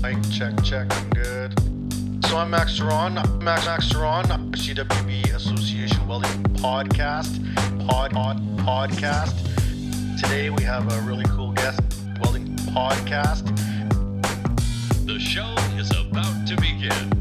Check, good. So I'm Max Ceron, CWB Association Welding podcast. Today we have a really cool guest, Welding podcast. The show is about to begin.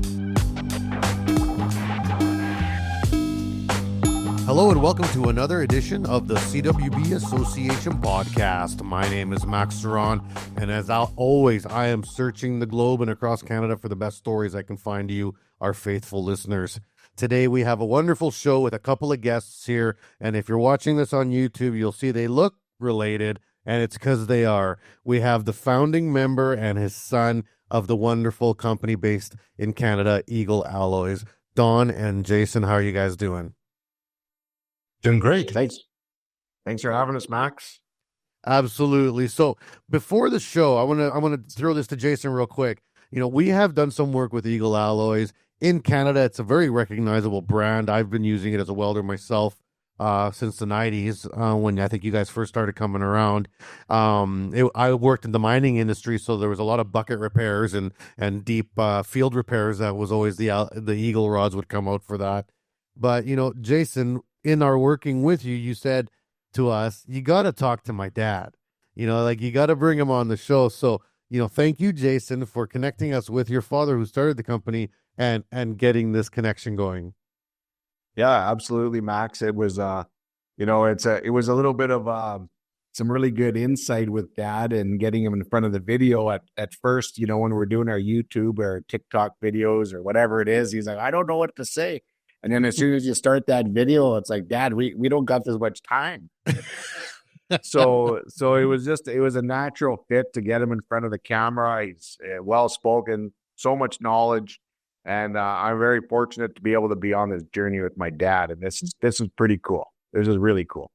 Hello and welcome to another edition of the CWB Association podcast. My name is Max Ceron, and as always, I am searching the globe and across Canada for the best stories I can find to you, our faithful listeners. Today we have a wonderful show with a couple of guests here, and if you're watching this on YouTube, you'll see they look related, and it's because they are. We have the founding member and his son of the wonderful company based in Canada, Eagle Alloys. Don and Jason, how are you guys doing? Doing great. Thanks for having us, Max. Absolutely. So before the show, I want to throw this to Jason real quick. You know, we have done some work with Eagle Alloys in Canada. It's a very recognizable brand. I've been using it as a welder myself since the 90s, when I think you guys first started coming around. I worked in the mining industry, so there was a lot of bucket repairs and deep field repairs. That was always the Eagle rods would come out for that. But, you know, Jason, in our working with you, you said to us, you got to talk to my dad, you know, like you got to bring him on the show. So, you know, thank you, Jason, for connecting us with your father who started the company and getting this connection going. Yeah, absolutely, Max. It was, it was a little bit of some really good insight with Dad and getting him in front of the video at first, you know, when we're doing our YouTube or TikTok videos or whatever it is, he's like, I don't know what to say. And then as soon as you start that video, it's like, Dad, we don't got this much time. So it was a natural fit to get him in front of the camera. He's well-spoken, so much knowledge. And I'm very fortunate to be able to be on this journey with my dad. And this is pretty cool. This is really cool.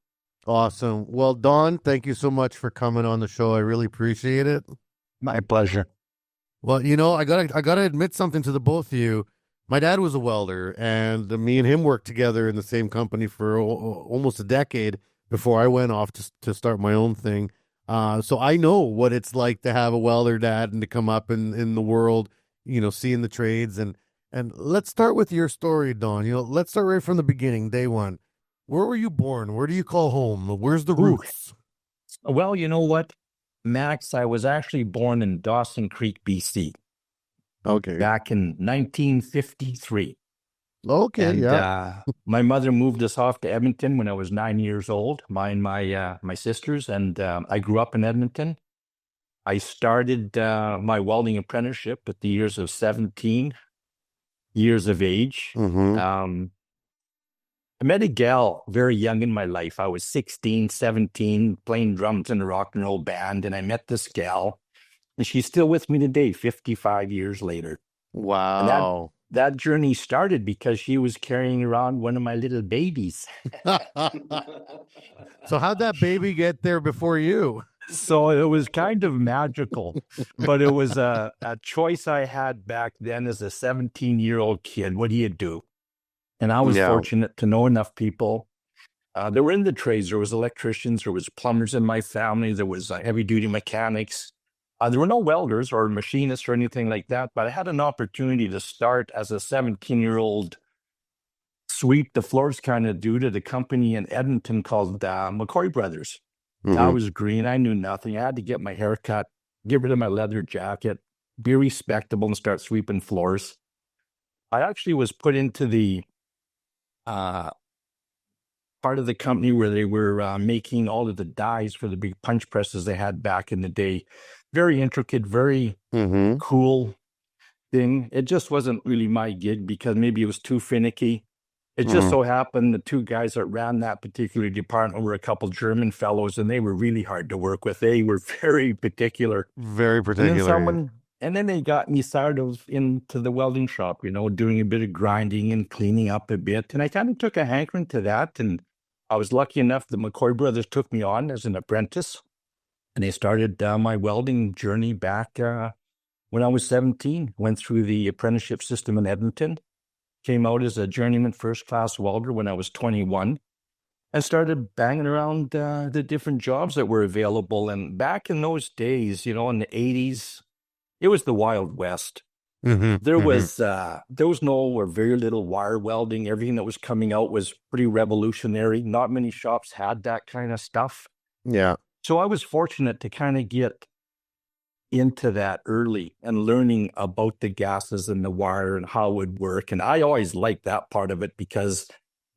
Awesome. Well, Don, thank you so much for coming on the show. I really appreciate it. My pleasure. Well, you know, I gotta admit something to the both of you. My dad was a welder, and me and him worked together in the same company for almost a decade before I went off to start my own thing. So I know what it's like to have a welder dad and to come up in the world, you know, seeing the trades. And let's start with your story, Don. You know, let's start right from the beginning, day one. Where were you born? Where do you call home? Where's the roots? Well, you know what, Max, I was actually born in Dawson Creek, BC. Okay. Back in 1953. Okay, and, yeah. My mother moved us off to Edmonton when I was 9 years old, my sisters, and I grew up in Edmonton. I started my welding apprenticeship at the years of 17 years of age. Mm-hmm. I met a gal very young in my life. I was 16, 17, playing drums in a rock and roll band, and I met this gal. And she's still with me today, 55 years later. Wow. And that journey started because she was carrying around one of my little babies. So how'd that baby get there before you? So it was kind of magical, but it was a choice I had back then as a 17-year-old kid. What do you do? And I was fortunate to know enough people. There were in the trades. There was electricians. There was plumbers in my family. There was heavy-duty mechanics. There were no welders or machinists or anything like that, but I had an opportunity to start as a 17-year-old sweep the floors kind of dude at a company in Edmonton called McCoy Brothers. Mm-hmm. I was green. I knew nothing. I had to get my hair cut, get rid of my leather jacket, be respectable, and start sweeping floors. I actually was put into the part of the company where they were making all of the dies for the big punch presses they had back in the day. Very intricate, very cool thing. It just wasn't really my gig because maybe it was too finicky. It just so happened the two guys that ran that particular department were a couple German fellows, and they were really hard to work with. They were very particular. Very particular. And then they got me sort of into the welding shop, you know, doing a bit of grinding and cleaning up a bit. And I kind of took a hankering to that. And I was lucky enough that McCoy Brothers took me on as an apprentice. And they started my welding journey back when I was 17. Went through the apprenticeship system in Edmonton. Came out as a journeyman first-class welder when I was 21. And started banging around the different jobs that were available. And back in those days, you know, in the 80s, it was the Wild West. There was no or very little wire welding. Everything that was coming out was pretty revolutionary. Not many shops had that kind of stuff. Yeah. So I was fortunate to kind of get into that early and learning about the gases and the wire and how it would work. And I always liked that part of it because,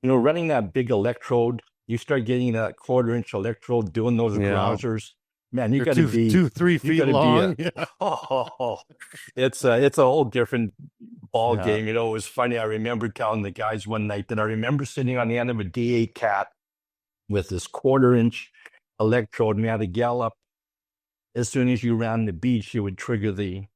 running that big electrode, you start getting that 1/4-inch electrode, doing those grousers. Man, you got to be 2-3 feet long. It's a whole different ball game. It was funny. I remember telling the guys one night that I remember sitting on the end of a D8 cat with this 1/4-inch electrode, and we had a gal up. As soon as you ran the beach, you would trigger the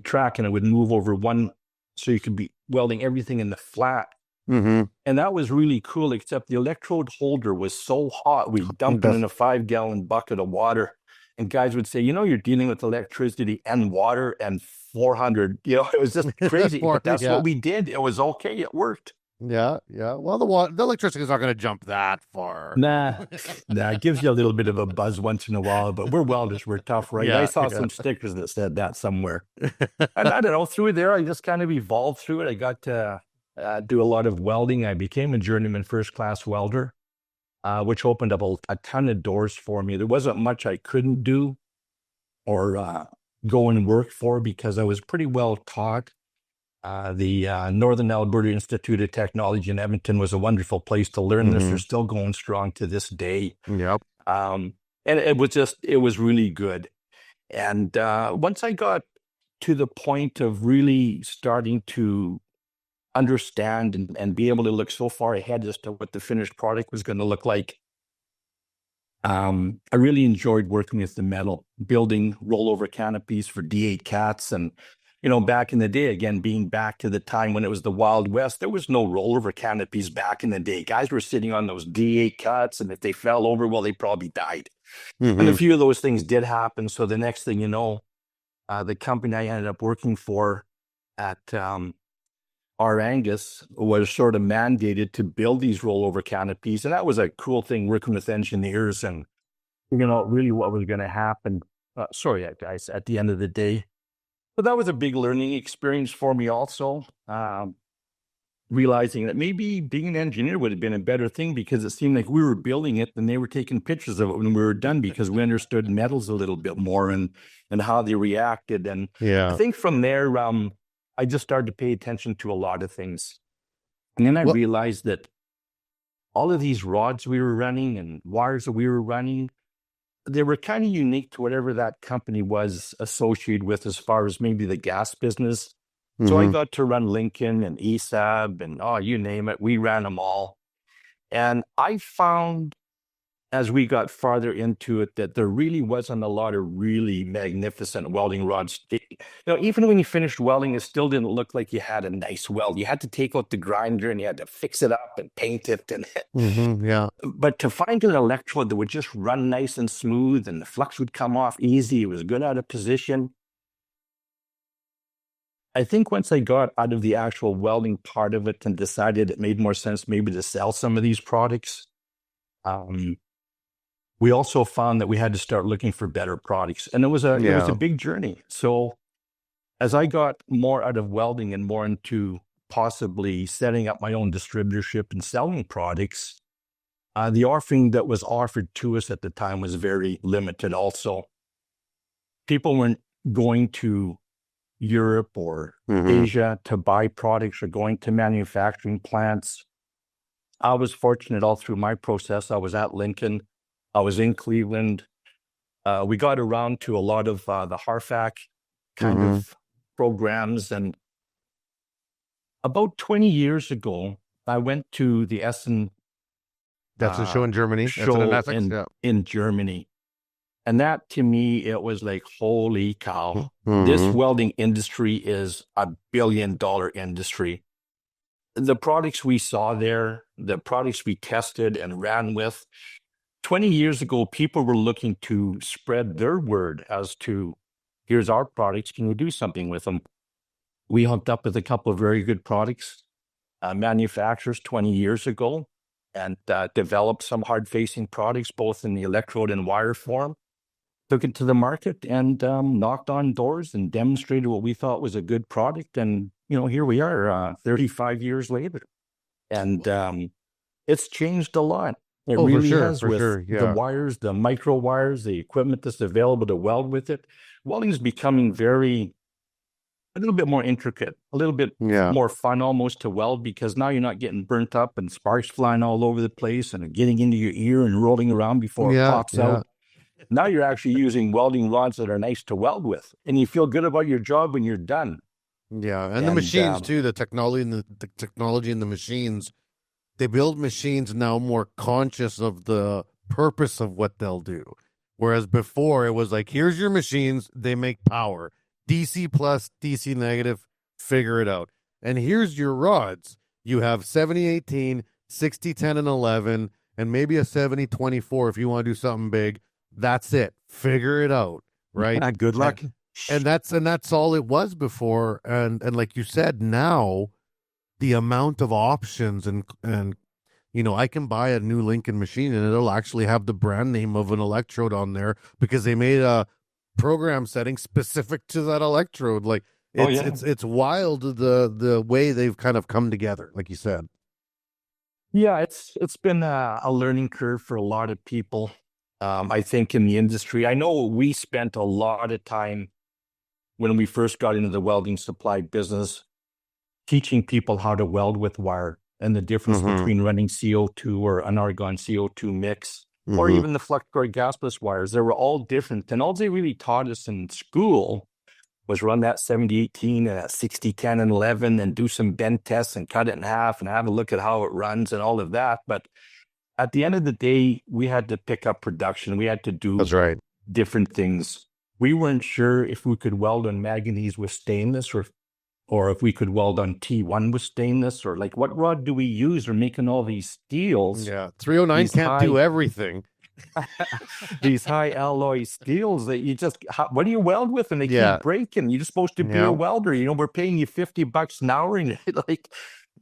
track, and it would move over one, so you could be welding everything in the flat. And that was really cool, except the electrode holder was so hot. We dumped it in a 5-gallon bucket of water, and guys would say, you're dealing with electricity and water and 400. It was just crazy. But that's what we did. It was okay. It worked. Yeah. Well, the electricity is not going to jump that far. Nah, it gives you a little bit of a buzz once in a while, but we're welders. We're tough, right? I saw some stickers that said that somewhere. And I don't know, through there, I just kind of evolved through it. I got to do a lot of welding. I became a journeyman first-class welder, which opened up a ton of doors for me. There wasn't much I couldn't do or go and work for because I was pretty well taught. The Northern Alberta Institute of Technology in Edmonton was a wonderful place to learn this. They're still going strong to this day. Yep. And it was really good. And once I got to the point of really starting to understand and be able to look so far ahead as to what the finished product was going to look like, I really enjoyed working with the metal, building rollover canopies for D8 cats. And back in the day, again, being back to the time when it was the Wild West, there was no rollover canopies back in the day. Guys were sitting on those D8 cuts, and if they fell over, well, they probably died. And a few of those things did happen. So the next thing you know, the company I ended up working for at R. Angus was sort of mandated to build these rollover canopies. And that was a cool thing, working with engineers and figuring out really what was going to happen. Sorry, guys, at the end of the day. But that was a big learning experience for me also, realizing that maybe being an engineer would have been a better thing because it seemed like we were building it and they were taking pictures of it when we were done because we understood metals a little bit more and how they reacted. And I think from there, I just started to pay attention to a lot of things. And then I realized that all of these rods we were running and wires that we were running, they were kind of unique to whatever that company was associated with as far as maybe the gas business. So I got to run Lincoln and ESAB and you name it. We ran them all. And I found as we got farther into it that there really wasn't a lot of really magnificent welding rods. Even when you finished welding, it still didn't look like you had a nice weld. You had to take out the grinder and you had to fix it up and paint it. But to find an electrode that would just run nice and smooth and the flux would come off easy, it was good out of position. I think once I got out of the actual welding part of it and decided it made more sense maybe to sell some of these products, we also found that we had to start looking for better products. And it was a big journey. So as I got more out of welding and more into possibly setting up my own distributorship and selling products, the offering that was offered to us at the time was very limited also. People weren't going to Europe or Asia to buy products or going to manufacturing plants. I was fortunate all through my process. I was at Lincoln. I was in Cleveland. We got around to a lot of the HARFAC kind of programs. And about 20 years ago, I went to the Essen. That's a show in Germany. In Germany. And that, to me, it was like, holy cow. This welding industry is a billion-dollar industry. The products we saw there, the products we tested and ran with, 20 years ago, people were looking to spread their word as to, here's our products, can you do something with them? We hooked up with a couple of very good products, manufacturers 20 years ago, and developed some hard-facing products, both in the electrode and wire form. took it to the market and knocked on doors and demonstrated what we thought was a good product. And, here we are 35 years later. And it's changed a lot. It Oh, really for has with sure. the Yeah. wires, the micro wires, the equipment that's available to weld with it. Welding is becoming a little bit more intricate, a little bit Yeah. more fun almost to weld, because now you're not getting burnt up and sparks flying all over the place and getting into your ear and rolling around before it Yeah. pops out. Now you're actually using welding rods that are nice to weld with, and you feel good about your job when you're done. Yeah. And the machines too, the technology and the technology in the machines, they build machines now more conscious of the purpose of what they'll do. Whereas before it was like, here's your machines, they make power. DC plus, DC negative, figure it out. And here's your rods. You have 70-18, 60-10 and 11, and maybe a 70-24 if you want to do something big. That's it. Figure it out, right? Good luck. And that's all it was before. And like you said, now the amount of options and I can buy a new Lincoln machine and it'll actually have the brand name of an electrode on there because they made a program setting specific to that electrode. Like it's wild the way they've kind of come together, like you said. Yeah, it's been a learning curve for a lot of people. I think in the industry, I know we spent a lot of time when we first got into the welding supply business teaching people how to weld with wire and the difference between running CO2 or an argon CO2 mix, or even the flux core gasless wires. They were all different. And all they really taught us in school was run that 70-18 and 60-10 and 11 and do some bend tests and cut it in half and have a look at how it runs and all of that. But at the end of the day, we had to pick up production. We had to do different things. We weren't sure if we could weld on manganese with stainless or if we could weld on T1 with stainless, or like what rod do we use? We're making all these steels. Yeah, 309 can't do everything. These high alloy steels that you just, what do you weld with? And they keep breaking. You're supposed to be a welder. We're paying you $50 an hour, and like,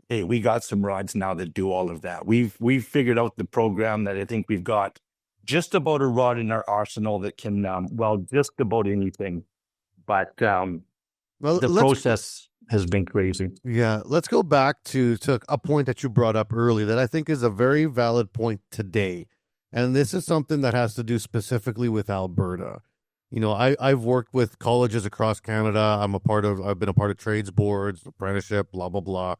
hey, we got some rods now that do all of that. We've figured out the program that I think we've got just about a rod in our arsenal that can weld just about anything. But the process has been crazy. Yeah, let's go back to a point that you brought up early that I think is a very valid point today. And this is something that has to do specifically with Alberta. I've worked with colleges across Canada. I've been a part of trades boards, apprenticeship, blah, blah, blah.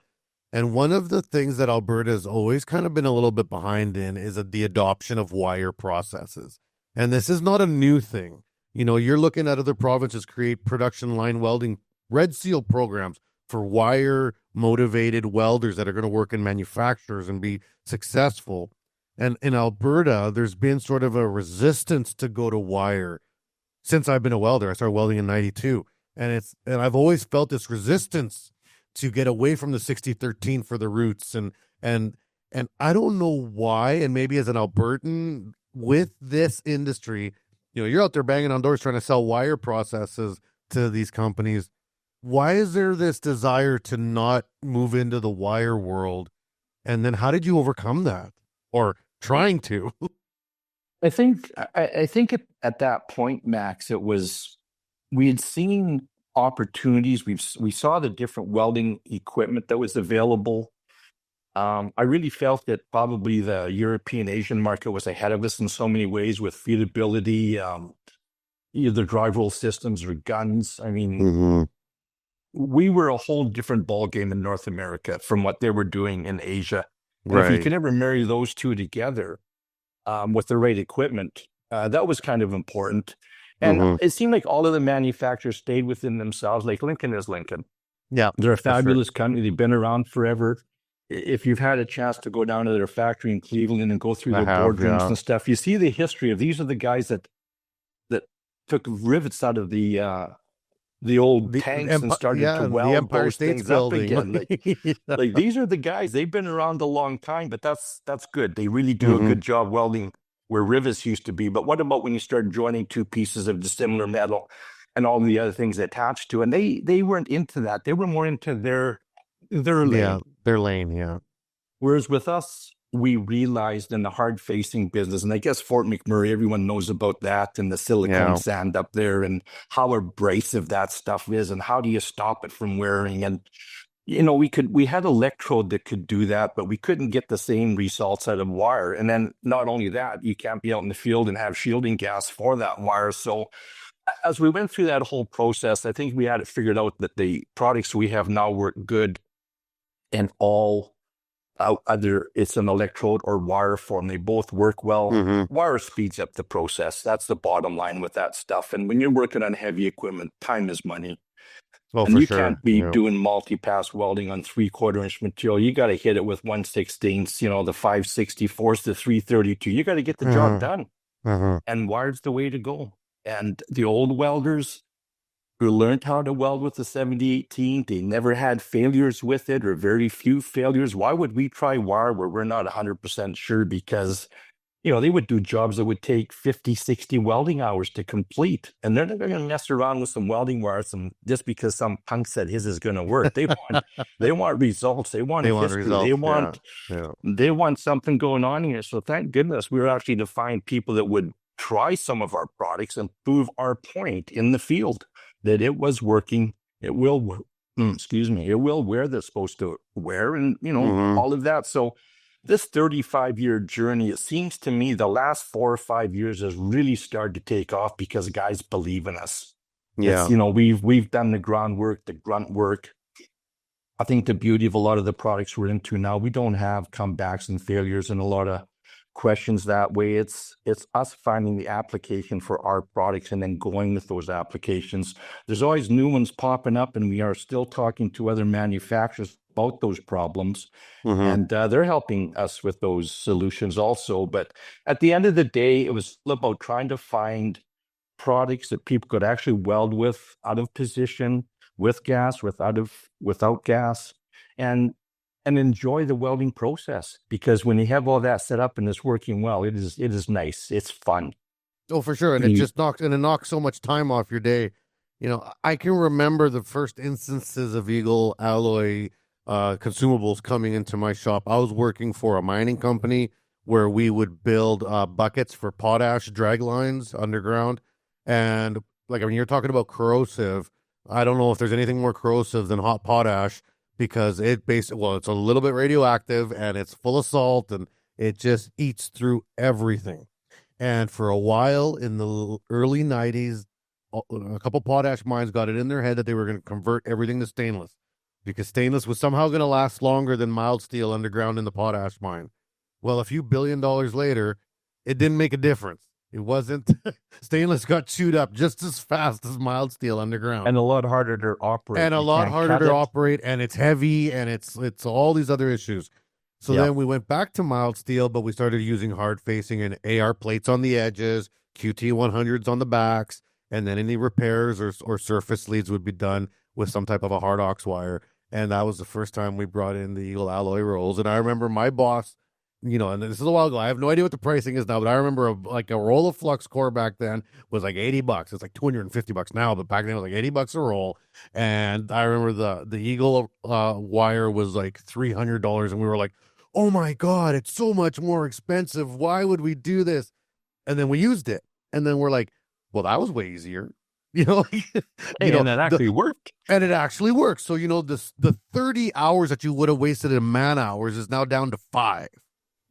And one of the things that Alberta has always kind of been a little bit behind in is the adoption of wire processes. And this is not a new thing. You're looking at other provinces create production line welding red seal programs for wire motivated welders that are going to work in manufacturers and be successful. And in Alberta, there's been sort of a resistance to go to wire since I've been a welder. I started welding in 92. And I've always felt this resistance to get away from the 60-13 for the roots. And I don't know why. And maybe as an Albertan with this industry, you're out there banging on doors trying to sell wire processes to these companies. Why is there this desire to not move into the wire world? And then how did you overcome that? Or trying to? I think at that point, Max, we had seen opportunities. We saw the different welding equipment that was available. I really felt that probably the European Asian market was ahead of us in so many ways with feedability, either drive roll systems or guns. I mean, we were a whole different ballgame in North America from what they were doing in Asia. And if you can ever marry those two together with the right equipment, that was kind of important. And it seemed like all of the manufacturers stayed within themselves. Like Lincoln is Lincoln. Yeah. They're a fabulous company. They've been around forever. If you've had a chance to go down to their factory in Cleveland and go through their boardrooms and stuff, you see the history of these are the guys that took rivets out of the old tanks and started to weld the Empire those State's things building. up again. Like these are the guys. They've been around a long time, but that's good. They really do a good job welding where rivets used to be. But what about when you start joining two pieces of dissimilar metal and all the other things attached to it? And they weren't into that. They were more into their lane. Yeah, their lane, yeah. Whereas with us, we realized in the hard facing business, and I guess Fort McMurray, everyone knows about that, and the silicone sand up there, and how abrasive that stuff is, and how do you stop it from wearing? And we had electrode that could do that, but we couldn't get the same results out of wire. And then not only that, you can't be out in the field and have shielding gas for that wire. So as we went through that whole process, I think we had it figured out that the products we have now work good in all, either it's an electrode or wire form. They both work well. Wire speeds up the process. That's the bottom line with that stuff. And when you're working on heavy equipment, time is money. Well, And for you sure. can't be doing multi-pass welding on 3/4 inch material. You got to hit it with 1/16, the 564s, the 332. You got to get the job done. And wire's the way to go. And the old welders who learned how to weld with the 7018, they never had failures with it, or very few failures. Why would we try wire where we're not 100% sure? Because they would do jobs that would take 50, 60 welding hours to complete. And they're not going to mess around with some welding wire just because some punk said his is going to work. They want results. They want history. Results. They want something going on here. So thank goodness we were actually to find people that would try some of our products and prove our point in the field that it was working. It will, it will wear that's supposed to wear, and all of that. So this 35-year journey, it seems to me the last 4 or 5 years has really started to take off because guys believe in us. Yeah. We've done the groundwork, the grunt work. I think the beauty of a lot of the products we're into now, we don't have comebacks and failures and a lot of questions that way. It's us finding the application for our products and then going with those applications. There's always new ones popping up, and we are still talking to other manufacturers about those problems, and they're helping us with those solutions also. But at the end of the day, it was about trying to find products that people could actually weld with out of position, with gas, without gas, and enjoy the welding process. Because when you have all that set up and it's working well, it is nice. It's fun. Oh, for sure. And it knocks so much time off your day. I can remember the first instances of Eagle Alloy consumables coming into my shop. I was working for a mining company where we would build buckets for potash drag lines underground. And when you're talking about corrosive, I don't know if there's anything more corrosive than hot potash, because it's a little bit radioactive and it's full of salt and it just eats through everything. And for a while in the early 90s, a couple potash mines got it in their head that they were going to convert everything to stainless, because stainless was somehow going to last longer than mild steel underground in the potash mine. Well, a few $1 billion later, it didn't make a difference. It wasn't. Stainless got chewed up just as fast as mild steel underground, and a lot harder to operate. And it's heavy, and it's all these other issues. So then we went back to mild steel, but we started using hard facing and AR plates on the edges, QT 100s on the backs, and then any repairs or surface leads would be done with some type of a hard ox wire. And that was the first time we brought in the Eagle Alloy rolls. And I remember my boss, and this is a while ago, I have no idea what the pricing is now, but I remember a roll of flux core back then was like $80. It's like $250 now, but back then it was like $80 a roll. And I remember the Eagle wire was like $300, and we were like, oh my God, it's so much more expensive. Why would we do this? And then we used it. And then we're like, well, that was way easier. And it actually worked. And it actually works. So, the 30 hours that you would have wasted in man hours is now down to 5.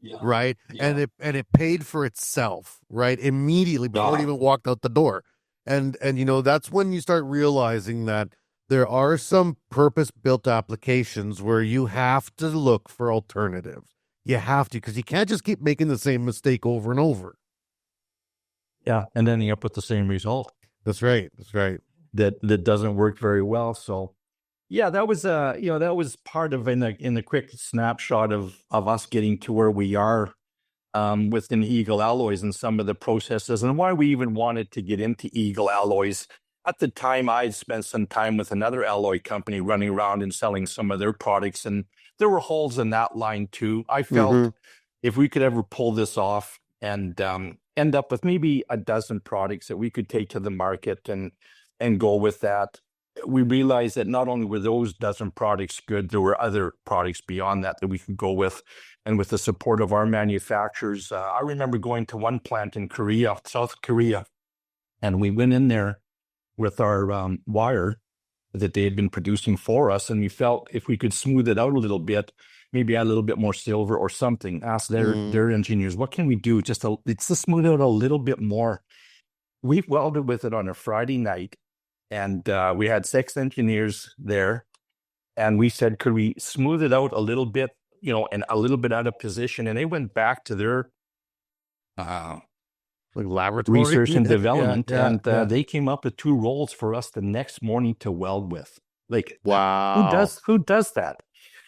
Yeah. Right. Yeah. And it paid for itself, right, immediately before it even walked out the door. And that's when you start realizing that there are some purpose-built applications where you have to look for alternatives. You have to, because you can't just keep making the same mistake over and over. Yeah, and ending up with the same result. That's right. That doesn't work very well. So yeah, that was that was part of in the quick snapshot of us getting to where we are within Eagle Alloys and some of the processes, and why we even wanted to get into Eagle Alloys. At the time, I had spent some time with another alloy company running around and selling some of their products, and there were holes in that line too. I felt if we could ever pull this off and end up with maybe a dozen products that we could take to the market and go with that, we realized that not only were those dozen products good, there were other products beyond that we could go with. And with the support of our manufacturers, I remember going to one plant in Korea, South Korea, and we went in there with our wire that they had been producing for us. And we felt if we could smooth it out a little bit, maybe add a little bit more silver or something, ask their engineers, what can we do just to smooth it out a little bit more? We welded with it on a Friday night, and we had 6 engineers there. And we said, could we smooth it out a little bit, and a little bit out of position? And they went back to their like laboratory research and development, and they came up with 2 rolls for us the next morning to weld with. Like, wow, who does that?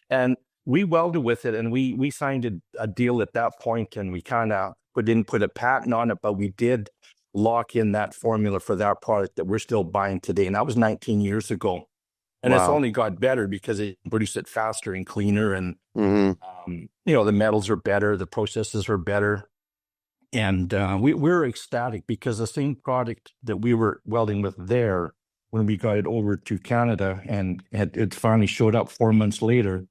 And we welded with it, and we signed a deal at that point, and we kind of didn't put a patent on it, but we did lock in that formula for that product that we're still buying today. And that was 19 years ago. And it's only got better because it produced it faster and cleaner. And, the metals are better. The processes are better. And we're ecstatic because the same product that we were welding with there, when we got it over to Canada and it finally showed up 4 months later,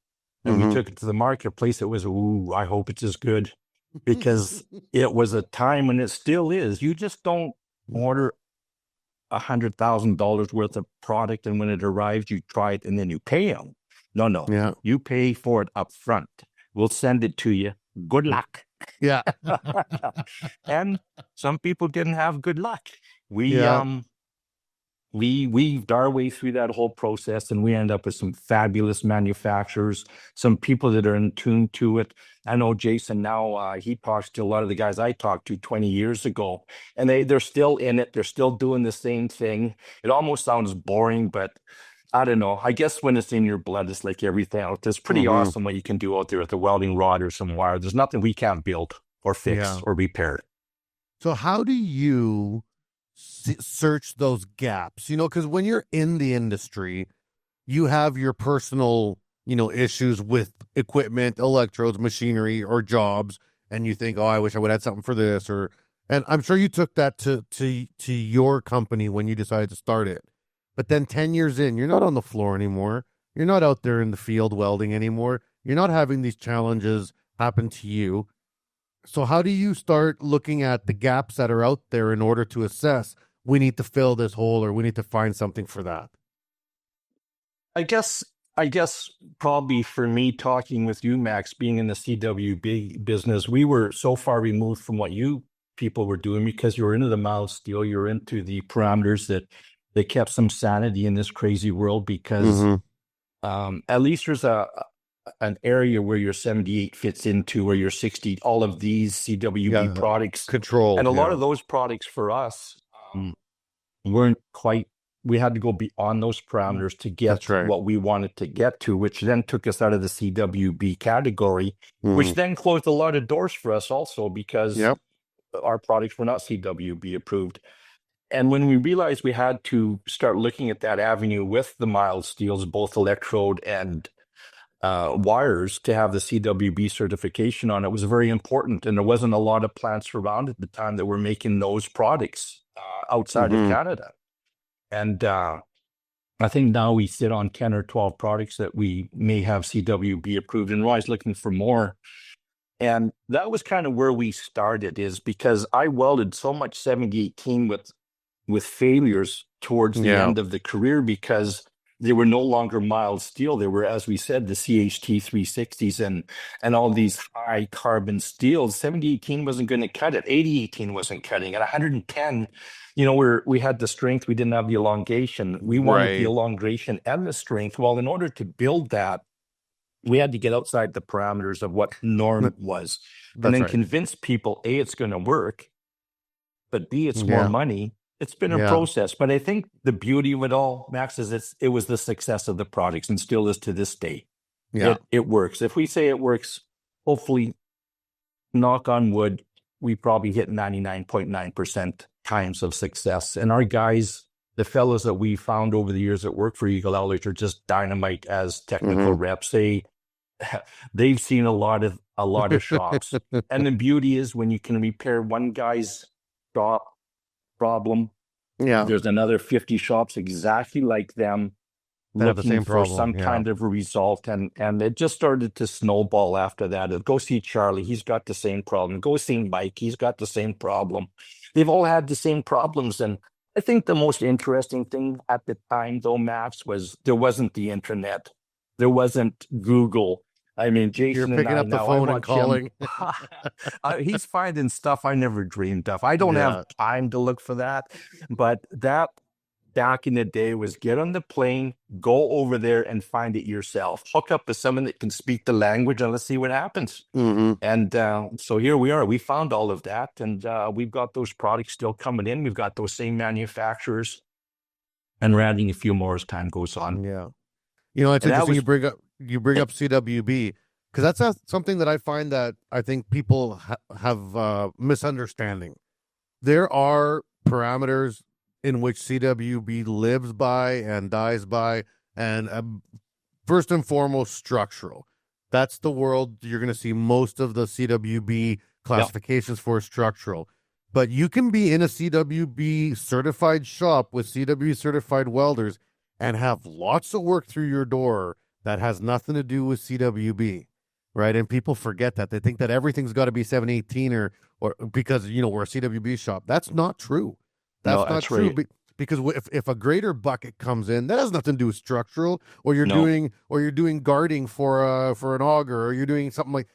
and we took it to the marketplace, it was, I hope it's as good. Because it was a time, and it still is, you just don't order $100,000 worth of product, and when it arrives, you try it and then you pay them. No. Yeah. You pay for it up front. We'll send it to you. Good luck. Yeah. And some people didn't have good luck. We weaved our way through that whole process, and we end up with some fabulous manufacturers, some people that are in tune to it. I know Jason now, he talks to a lot of the guys I talked to 20 years ago, and they're still in it. They're still doing the same thing. It almost sounds boring, but I don't know. I guess when it's in your blood, it's like everything else. It's pretty awesome what you can do out there with a welding rod or some wire. There's nothing we can't build or fix or repair. So how do you search those gaps? Because when you're in the industry, you have your personal, issues with equipment, electrodes, machinery, or jobs, and you think, oh, I wish I would have something for this, and I'm sure you took that to your company when you decided to start it. But then 10 years in, you're not on the floor anymore. You're not out there in the field welding anymore. You're not having these challenges happen to you. So how do you start looking at the gaps that are out there in order to assess, we need to fill this hole or we need to find something for that? I guess probably for me, talking with you, Max, being in the CWB business, we were so far removed from what you people were doing because you were into the mild steel, you're into the parameters that they kept some sanity in this crazy world because at least there's an area where your 78 fits into, or your 60, all of these CWB products control. And a lot of those products for us weren't quite, we had to go beyond those parameters to get what we wanted to get to, which then took us out of the CWB category, which then closed a lot of doors for us also because our products were not CWB approved. And when we realized we had to start looking at that avenue with the mild steels, both electrode and wires, to have the CWB certification on it was very important. And there wasn't a lot of plants around at the time that were making those products outside of Canada. And I think now we sit on 10 or 12 products that we may have CWB approved, and we're always looking for more. And that was kind of where we started, is because I welded so much 7018 with failures towards the end of the career because they were no longer mild steel. They were, as we said, the CHT 360s and all these high carbon steels. 7018 wasn't going to cut it. 8018 wasn't cutting. At 110, we had the strength. We didn't have the elongation. We wanted the elongation and the strength. Well, in order to build that, we had to get outside the parameters of what norm was. And then convince people, A, it's going to work, but B, it's more money. It's been a process, but I think the beauty of it all, Max, is it was the success of the products, and still is to this day. It works. If we say it works, hopefully, knock on wood, we probably hit 99.9% times of success. And our guys, the fellows that we found over the years that work for Eagle Alloys, are just dynamite as technical reps. They've seen a lot of shops, and the beauty is when you can repair one guy's shop problem Yeah. There's another 50 shops exactly like them That have the looking same for problem, some yeah. kind of a result. And it just started to snowball after that. Go see Charlie. He's got the same problem. Go see Mike. He's got the same problem. They've all had the same problems. And I think the most interesting thing at the time, though, Max, was there wasn't the internet. There wasn't Google. I mean, You're Jason and picking I up the now, I phone and watch him. calling. He's finding stuff I never dreamed of. I don't Yeah. have time to look for that. But that back in the day was get on the plane, go over there and find it yourself. Hook up with someone that can speak the language and let's see what happens. Mm-hmm. And so here we are. We found all of that, and we've got those products still coming in. We've got those same manufacturers, and we're adding a few more as time goes on. Yeah. You know, it's And that interesting was you bring up CWB, because that's something that I find that I think people have misunderstanding. There are parameters in which CWB lives by and dies by, and first and foremost, structural. That's the world you're going to see most of the CWB classifications for structural. But you can be in a CWB certified shop with CWB certified welders and have lots of work through your door that has nothing to do with CWB, right? And people forget that. They think that everything's got to be 718 or because, you know, we're a CWB shop. That's not true. That's not true. right. Because if a greater bucket comes in, that has nothing to do with structural, or you're doing guarding for an auger, or you're doing something like,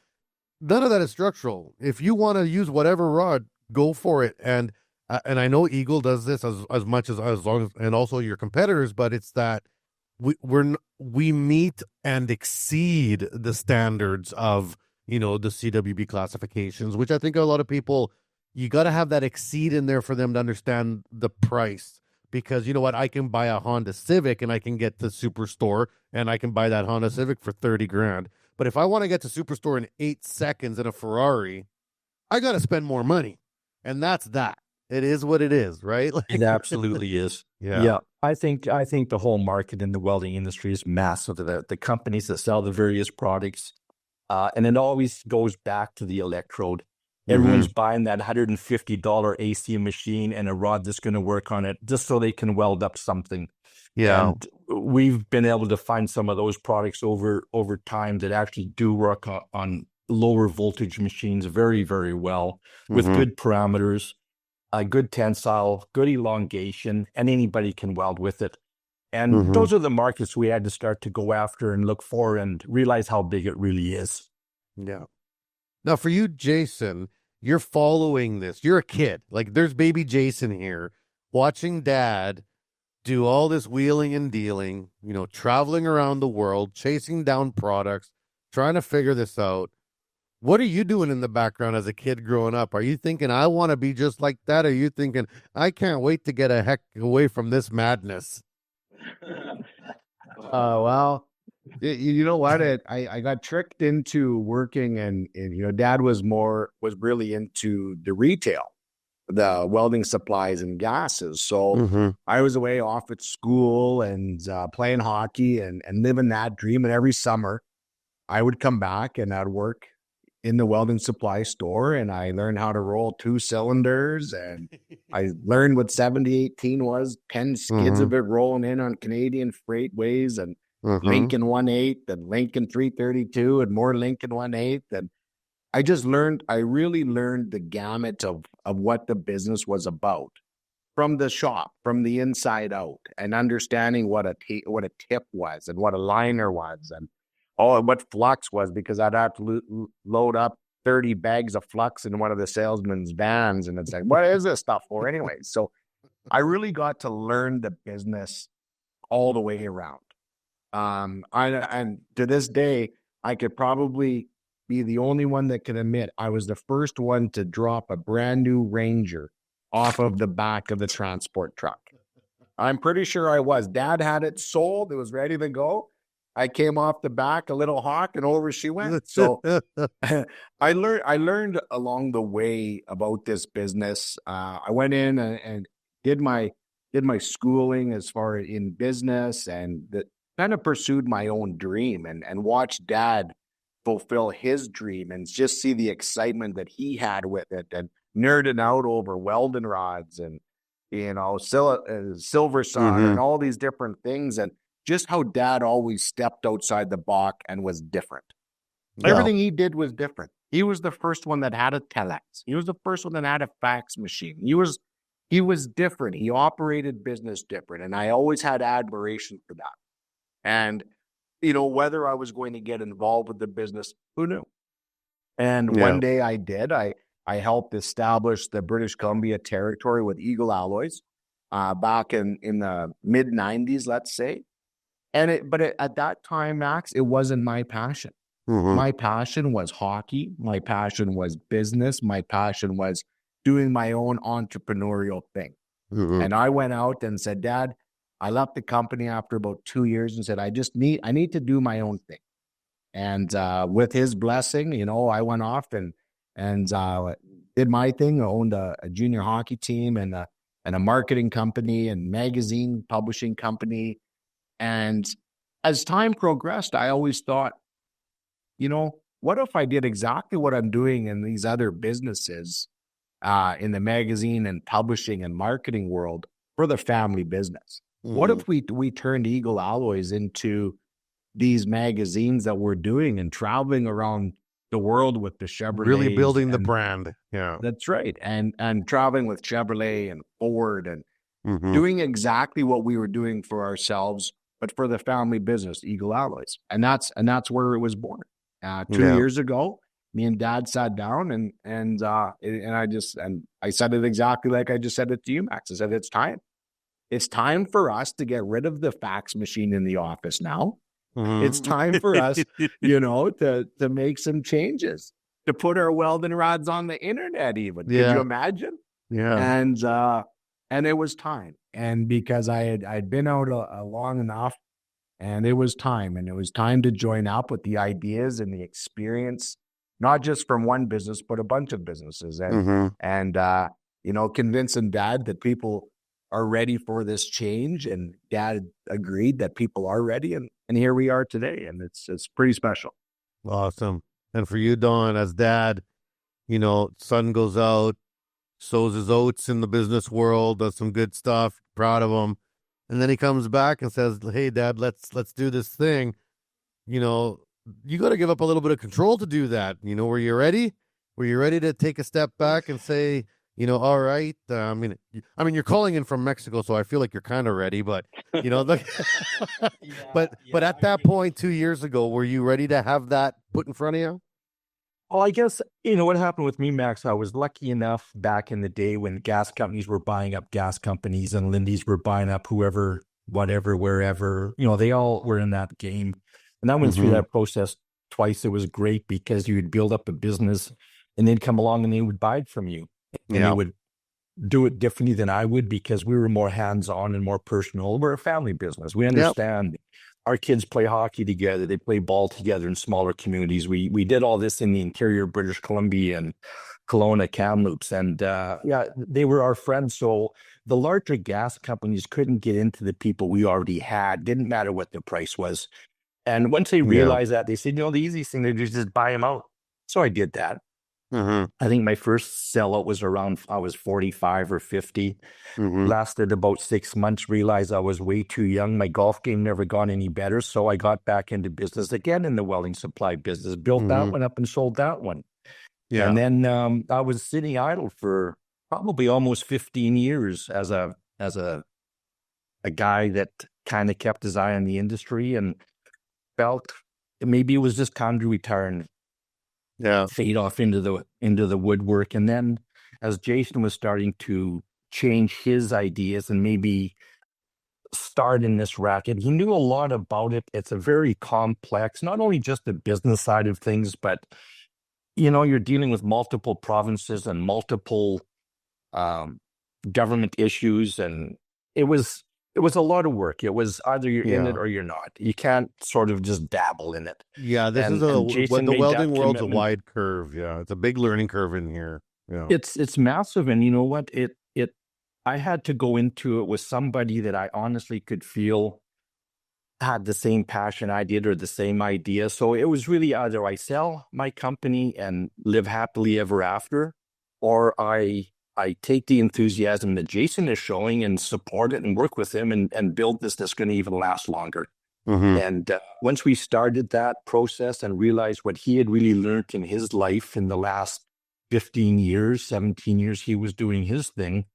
none of that is structural. If you want to use whatever rod, go for it. And I know Eagle does this as much as long as, and also your competitors, but it's that we meet and exceed the standards of, you know, the CWB classifications, which I think a lot of people, you got to have that exceed in there for them to understand the price. Because you know what, I can buy a Honda Civic and I can get to Superstore and I can buy that Honda Civic for 30 grand. But if I want to get to Superstore in 8 seconds in a Ferrari, I got to spend more money. And that's that. It is what it is, right? Like, It absolutely is. Yeah. I think the whole market in the welding industry is massive. The companies that sell the various products, and it always goes back to the electrode. Everyone's buying that $150 AC machine and a rod that's going to work on it just so they can weld up something. Yeah. And we've been able to find some of those products over time that actually do work on lower voltage machines very, very well with good parameters, good tensile, good elongation, and anybody can weld with it. And those are the markets we had to start to go after and look for and realize how big it really is. Yeah. Now, for you, Jason, you're following this. You're a kid. Like, there's baby Jason here watching dad do all this wheeling and dealing, you know, traveling around the world, chasing down products, trying to figure this out. What are you doing in the background as a kid growing up? Are you thinking, I want to be just like that? Or are you thinking, I can't wait to get a heck away from this madness? Well, you know what? I got tricked into working, and you know, Dad was really into the retail, the welding supplies and gases. So I was away off at school and playing hockey and living that dream. And every summer, I would come back and I'd work in the welding supply store, and I learned how to roll 2 cylinders, and I learned what 7018 was, 10 skids of it rolling in on Canadian freightways, and Lincoln 1/8 and Lincoln 332 and more Lincoln 1/8. And I really learned the gamut of what the business was about from the shop, from the inside out, and understanding what a tip was and what a liner was, and what flux was, because I'd have to load up 30 bags of flux in one of the salesman's vans. And it's like, what is this stuff for anyway? So I really got to learn the business all the way around. And to this day, I could probably be the only one that can admit I was the first one to drop a brand new Ranger off of the back of the transport truck. I'm pretty sure I was. Dad had it sold. It was ready to go. I came off the back, a little hawk, and over she went. So I learned along the way about this business. I went in and did my schooling as far as in business, and kind of pursued my own dream and watched Dad fulfill his dream and just see the excitement that he had with it, and nerding out over welding rods and silver solder and all these different things, and just how Dad always stepped outside the box and was different. Yeah. Everything he did was different. He was the first one that had a telex. He was the first one that had a fax machine. He was different. He operated business different, and I always had admiration for that. And whether I was going to get involved with the business, who knew? And one day I did. I helped establish the British Columbia territory with Eagle Alloys back in the mid 90s, let's say. But at that time, Max, it wasn't my passion. My passion was hockey. My passion was business. My passion was doing my own entrepreneurial thing. And I went out and said, Dad, I left the company after about 2 years and said, I need to do my own thing. And with his blessing, I went off and did my thing. I owned a junior hockey team and a marketing company and magazine publishing company. And as time progressed, I always thought, what if I did exactly what I'm doing in these other businesses in the magazine and publishing and marketing world for the family business? What if we turned Eagle Alloys into these magazines that we're doing and traveling around the world with the Chevrolet, really building the brand? Yeah, that's right. And traveling with Chevrolet and Ford and doing exactly what we were doing for ourselves, but for the family business, Eagle Alloys. And that's where it was born. 2 years ago, me and Dad sat down and I said it exactly like I just said it to you, Max. I said, it's time. It's time for us to get rid of the fax machine in the office now. It's time for us, to make some changes, to put our welding rods on the internet even. Could you imagine? Yeah. And it was time. And because I'd been out long enough, and it was time. And it was time to join up with the ideas and the experience, not just from one business, but a bunch of businesses. And convincing Dad that people are ready for this change, and Dad agreed that people are ready, and here we are today, and it's pretty special. Awesome. And for you, Don, as Dad, son goes out, sows his oats in the business world, does some good stuff, proud of him, and then he comes back and says, "Hey, Dad, let's do this thing." You got to give up a little bit of control to do that. Were you ready? Were you ready to take a step back and say, all right. I mean, you're calling in from Mexico, so I feel like you're kind of ready. But but at that point 2 years ago, were you ready to have that put in front of you? Well, I guess what happened with me, Max. I was lucky enough back in the day when gas companies were buying up gas companies and Lindy's were buying up whoever, whatever, wherever. They all were in that game, and I went through that process twice. It was great because you would build up a business, and they'd come along and they would buy it from you. And they would do it differently than I would because we were more hands-on and more personal. We're a family business. We understand our kids play hockey together. They play ball together in smaller communities. We did all this in the interior British Columbia and Kelowna, Kamloops. And they were our friends. So the larger gas companies couldn't get into the people we already had. Didn't matter what the price was. And once they realized that, they said, the easiest thing to do is just buy them out. So I did that. I think my first sellout was around, I was 45 or 50. Lasted about 6 months, realized I was way too young. My golf game never got any better. So I got back into business again in the welding supply business, built that one up and sold that one. And then I was sitting idle for probably almost 15 years as a guy that kind of kept his eye on the industry and felt maybe it was just time to retire and fade off into the woodwork. And then as Jason was starting to change his ideas and maybe start in this racket, he knew a lot about it. It's a very complex, not only just the business side of things, but you're dealing with multiple provinces and multiple government issues, and it was a lot of work. It was either you're in it or you're not. You can't sort of just dabble in it. Yeah, the welding world's a wide curve. Yeah, it's a big learning curve in here. Yeah, it's massive, and you know what? I had to go into it with somebody that I honestly could feel had the same passion I did or the same idea. So it was really either I sell my company and live happily ever after, or I I take the enthusiasm that Jason is showing and support it and work with him and build this that's going to even last longer. Mm-hmm. And once we started that process and realized what he had really learned in his life in the last 15 years, 17 years, he was doing his thing,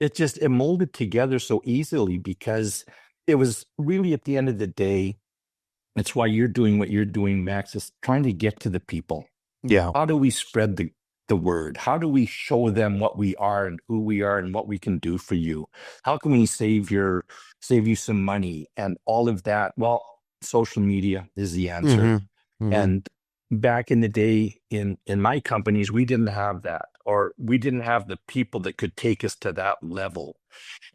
it molded together so easily, because it was really, at the end of the day, it's why you're doing what you're doing, Max, is trying to get to the people. Yeah. How do we spread the word? How do we show them what we are and who we are and what we can do for you? How can we save you some money and all of that? Well, social media is the answer. Mm-hmm. Mm-hmm. And back in the day in my companies, we didn't have that, or we didn't have the people that could take us to that level.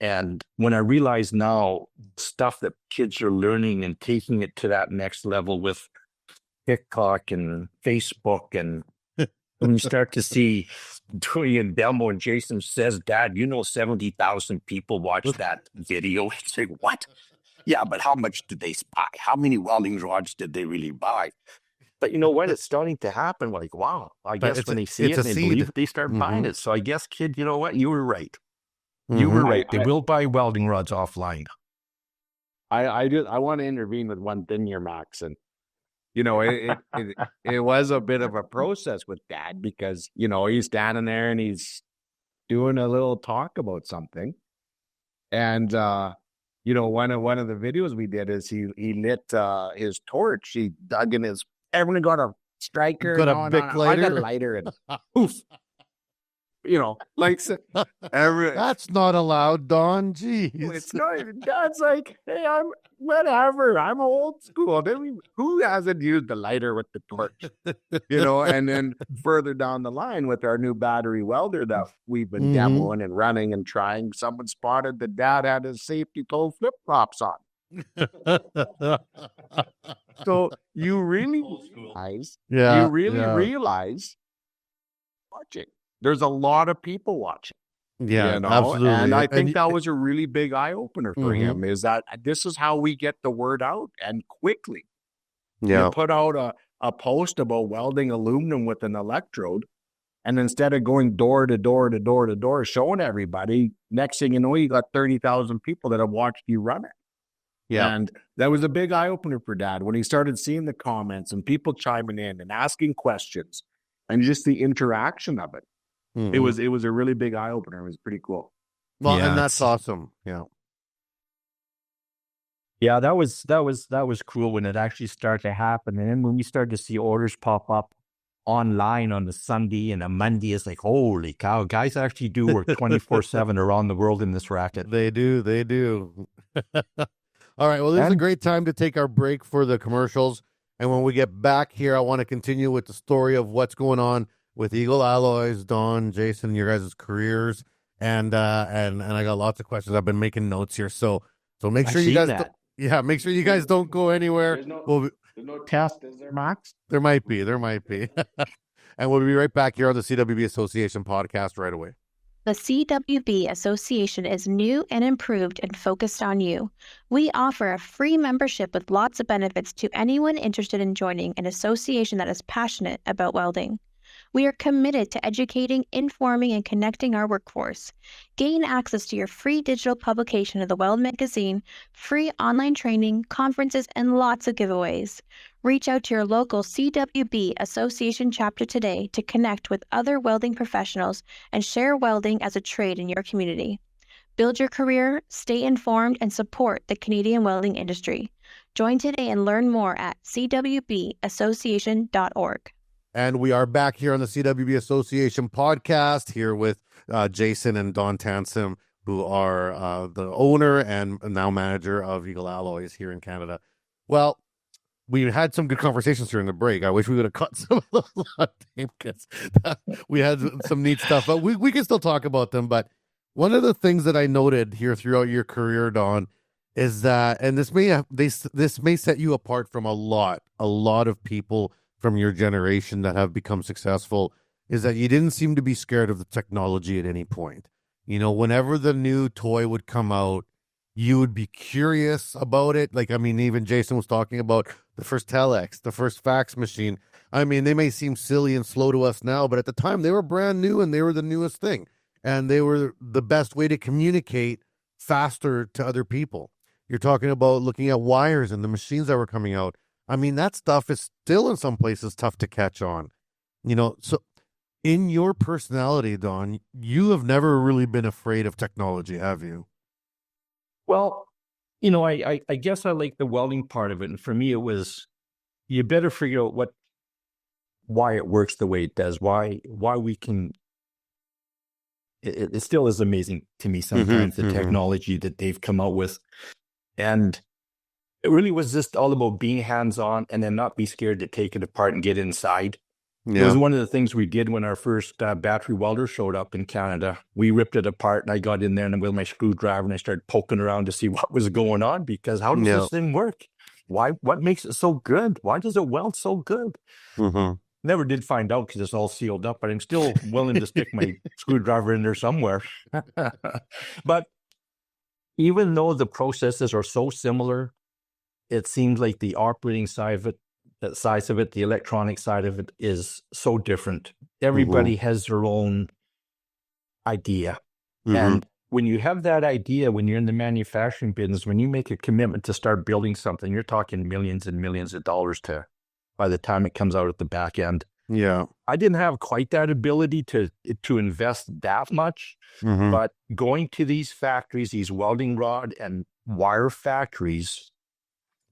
And when I realize now stuff that kids are learning and taking it to that next level with TikTok and Facebook, and when you start to see doing a demo and Jason says, Dad, 70,000 people watched that video. It's like, what? Yeah, but how much did they buy? How many welding rods did they really buy? But you know what? It's starting to happen. Like, wow, I guess when they see it and they believe it, they start buying it. So I guess, kid, you know what? You were right. You were right. They will buy welding rods offline. I want to intervene with one thing here, Max. And, it was a bit of a process with Dad, because, he's standing there and he's doing a little talk about something. And, one of the videos we did is he lit his torch. He dug in his, everyone got a striker. Got a big lighter. I got a lighter and poof. That's not allowed, Don. Jeez. It's not. Dad's like, hey, I'm whatever. I'm old school. Who hasn't used the lighter with the torch? And then further down the line with our new battery welder that we've been demoing and running and trying, someone spotted that Dad had his safety toe flip flops on. So you really realize watching. There's a lot of people watching. Yeah, absolutely. And I think that was a really big eye opener for him, is that this is how we get the word out, and quickly. Yeah. You put out a post about welding aluminum with an electrode, and instead of going door to door to door to door, showing everybody, next thing you know, you got 30,000 people that have watched you run it. Yeah. And that was a big eye opener for Dad when he started seeing the comments and people chiming in and asking questions and just the interaction of it. It was a really big eye opener. It was pretty cool. Well, and that's awesome. Yeah. Yeah, that was cool when it actually started to happen. And then when we started to see orders pop up online on a Sunday and a Monday, it's like, holy cow, guys actually do work 24/7 around the world in this racket. They do. All right. Well, this is a great time to take our break for the commercials. And when we get back here, I want to continue with the story of what's going on with Eagle Alloys, Don, Jason, your guys' careers, and I got lots of questions. I've been making notes here, so make sure you guys, make sure you guys don't go anywhere. There's no test, is there, Max? There might be, and we'll be right back here on the CWB Association podcast right away. The CWB Association is new and improved and focused on you. We offer a free membership with lots of benefits to anyone interested in joining an association that is passionate about welding. We are committed to educating, informing, and connecting our workforce. Gain access to your free digital publication of the Weld magazine, free online training, conferences, and lots of giveaways. Reach out to your local CWB Association chapter today to connect with other welding professionals and share welding as a trade in your community. Build your career, stay informed, and support the Canadian welding industry. Join today and learn more at cwbassociation.org. And we are back here on the CWB Association podcast here with Jason and Don Tansom, who are the owner and now manager of Eagle Alloys here in Canada. Well, we had some good conversations during the break. I wish we would have cut some of those on tape because we had some neat stuff, but we can still talk about them. But one of the things that I noted here throughout your career, Don, is that, and this may set you apart from a lot of people from your generation that have become successful, is that you didn't seem to be scared of the technology at any point. Whenever the new toy would come out, you would be curious about it. Like, I mean, even Jason was talking about the first telex, the first fax machine. I mean, they may seem silly and slow to us now, but at the time they were brand new and they were the newest thing. and they were the best way to communicate faster to other people. You're talking about looking at wires and the machines that were coming out. I mean, that stuff is still in some places tough to catch on. So in your personality, Don, you have never really been afraid of technology, have you? Well, I guess I like the welding part of it. And for me, it was, you better figure out why it works the way it does, why we can, it still is amazing to me sometimes, the technology that they've come out with. And it really was just all about being hands-on and then not be scared to take it apart and get inside. It was one of the things we did when our first battery welder showed up in Canada. We ripped it apart, and I got in there and with my screwdriver and I started poking around to see what was going on, because how does this thing work? What makes it so good? Why does it weld so good? Never did find out because it's all sealed up, but I'm still willing to stick my screwdriver in there somewhere. But even though the processes are so similar, it seems like the operating side of it, the electronic side of it is so different. Everybody has their own idea. And when you have that idea, when you're in the manufacturing business, when you make a commitment to start building something, you're talking millions and millions of dollars by the time it comes out at the back end. Yeah. I didn't have quite that ability to invest that much, but going to these factories, these welding rod and wire factories,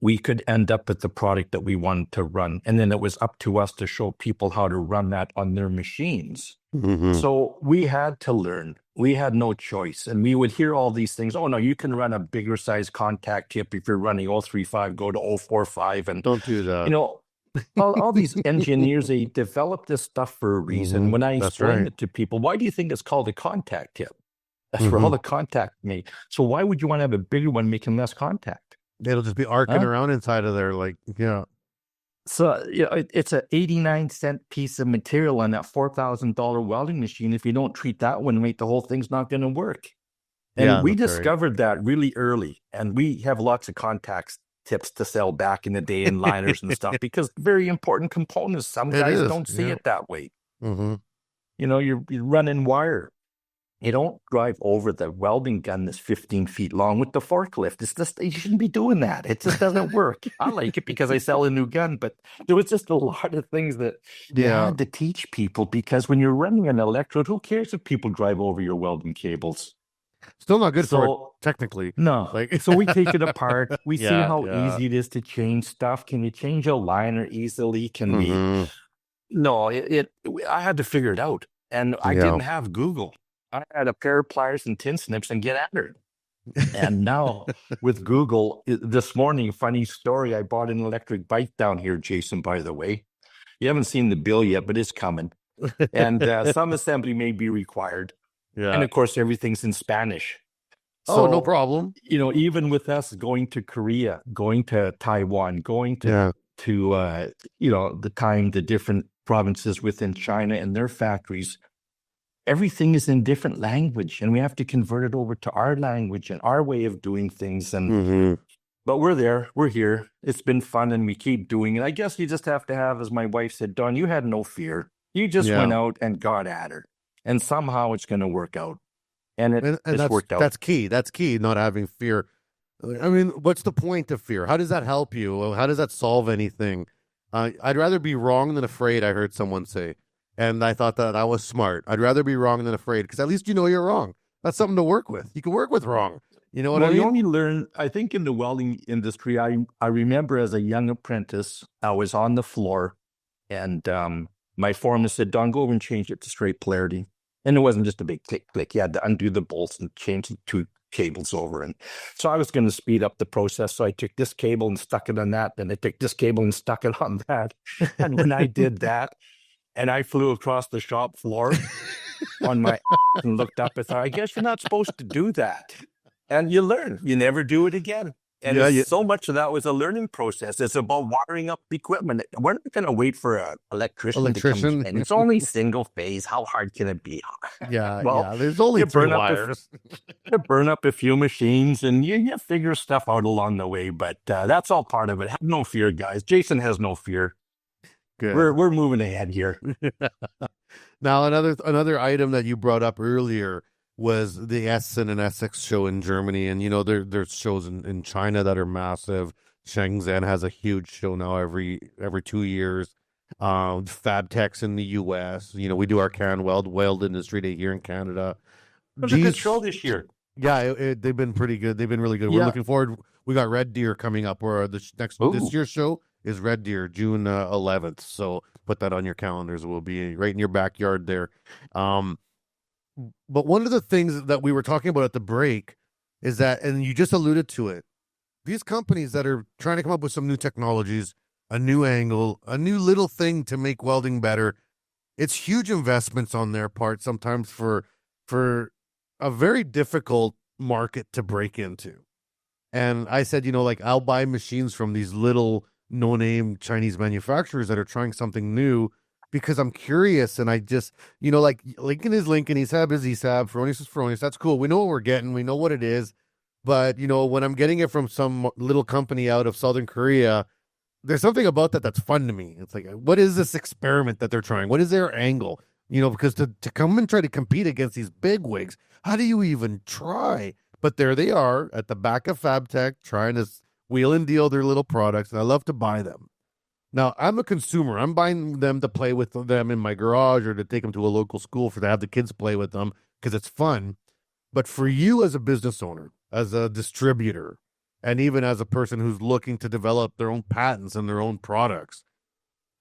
we could end up with the product that we wanted to run. And then it was up to us to show people how to run that on their machines. So we had to learn. We had no choice. And we would hear all these things. Oh, no, you can run a bigger size contact tip. If you're running 035, go to 045. And don't do that. All these engineers, they develop this stuff for a reason. When I explain it to people, why do you think it's called a contact tip? That's where all the contact made. So why would you want to have a bigger one making less contact? It'll just be arcing around inside of there, So it's an 89-cent piece of material on that $4,000 welding machine. If you don't treat that one right, the whole thing's not going to work. And we discovered that really early. And we have lots of contacts tips to sell back in the day in liners and stuff, because very important components. Some guys don't see it that way. You're running wire. You don't drive over the welding gun that's 15 feet long with the forklift. It's just, you shouldn't be doing that. It just doesn't work. I like it because I sell a new gun, but there was just a lot of things that you had to teach people, because when you're running an electrode, who cares if people drive over your welding cables? Still not good for it, technically. No. So we take it apart. We see how easy it is to change stuff. Can you change a liner easily? Can we? No, I had to figure it out. And I didn't have Google. I had a pair of pliers and tin snips and get at it. And now with Google, this morning, funny story, I bought an electric bike down here, Jason, by the way. You haven't seen the bill yet, but it's coming. And some assembly may be required. And of course, everything's in Spanish. So, no problem. Even with us going to Korea, going to Taiwan, going to the different provinces within China and their factories, everything is in different language, and we have to convert it over to our language and our way of doing things. And but we're there, we're here. It's been fun, and we keep doing it. I guess you just have to have, as my wife said, Don, you had no fear. You just went out and got at her, and somehow it's going to work out. And it's worked out. That's key. That's key. Not having fear. I mean, what's the point of fear? How does that help you? How does that solve anything? I'd rather be wrong than afraid, I heard someone say. And I thought that I was smart. I'd rather be wrong than afraid, because at least you're wrong. That's something to work with. You can work with wrong. You know what I mean? You only learn, I think, in the welding industry, I remember as a young apprentice, I was on the floor, and my foreman said, Don, go over and change it to straight polarity. And it wasn't just a big click, click. You had to undo the bolts and change the two cables over. And so I was going to speed up the process. So I took this cable and stuck it on that. Then I took this cable and stuck it on that. And when I did that, and I flew across the shop floor on my and looked up and thought, I guess you're not supposed to do that. And you learn. You never do it again. And so much of that was a learning process. It's about wiring up the equipment. We're not going to wait for an electrician to come in. It's only single phase. How hard can it be? There's only 3 wires. You burn up a few machines, and you figure stuff out along the way. But that's all part of it. Have no fear, guys. Jason has no fear. Good. We're moving ahead here. Now, another item that you brought up earlier was the Essen and Essex show in Germany, and there's shows in China that are massive. Shenzhen has a huge show now every 2 years. Fabtex in the U.S. We do our Weld Industry Day here in Canada. It was a good show this year. Yeah, they've been pretty good. They've been really good. We're Yeah. looking forward. We got Red Deer coming up, where this year's show is Red Deer, June 11th. So put that on your calendars. We'll be right in your backyard there. But one of the things that we were talking about at the break is that, and you just alluded to it, these companies that are trying to come up with some new technologies, a new angle, a new little thing to make welding better, it's huge investments on their part sometimes for a very difficult market to break into. And I said, I'll buy machines from these little no-name Chinese manufacturers that are trying something new because I'm curious. And I just, like Lincoln is Lincoln, Esab is Esab, Fronius is Fronius. That's cool. We know what we're getting. We know what it is. But, when I'm getting it from some little company out of Southern Korea, there's something about that that's fun to me. It's like, what is this experiment that they're trying? What is their angle? Because to come and try to compete against these big wigs, how do you even try? But there they are at the back of FabTech trying to wheel and deal their little products, and I love to buy them. Now, I'm a consumer. I'm buying them to play with them in my garage or to take them to a local school to have the kids play with them because it's fun. But for you as a business owner, as a distributor, and even as a person who's looking to develop their own patents and their own products,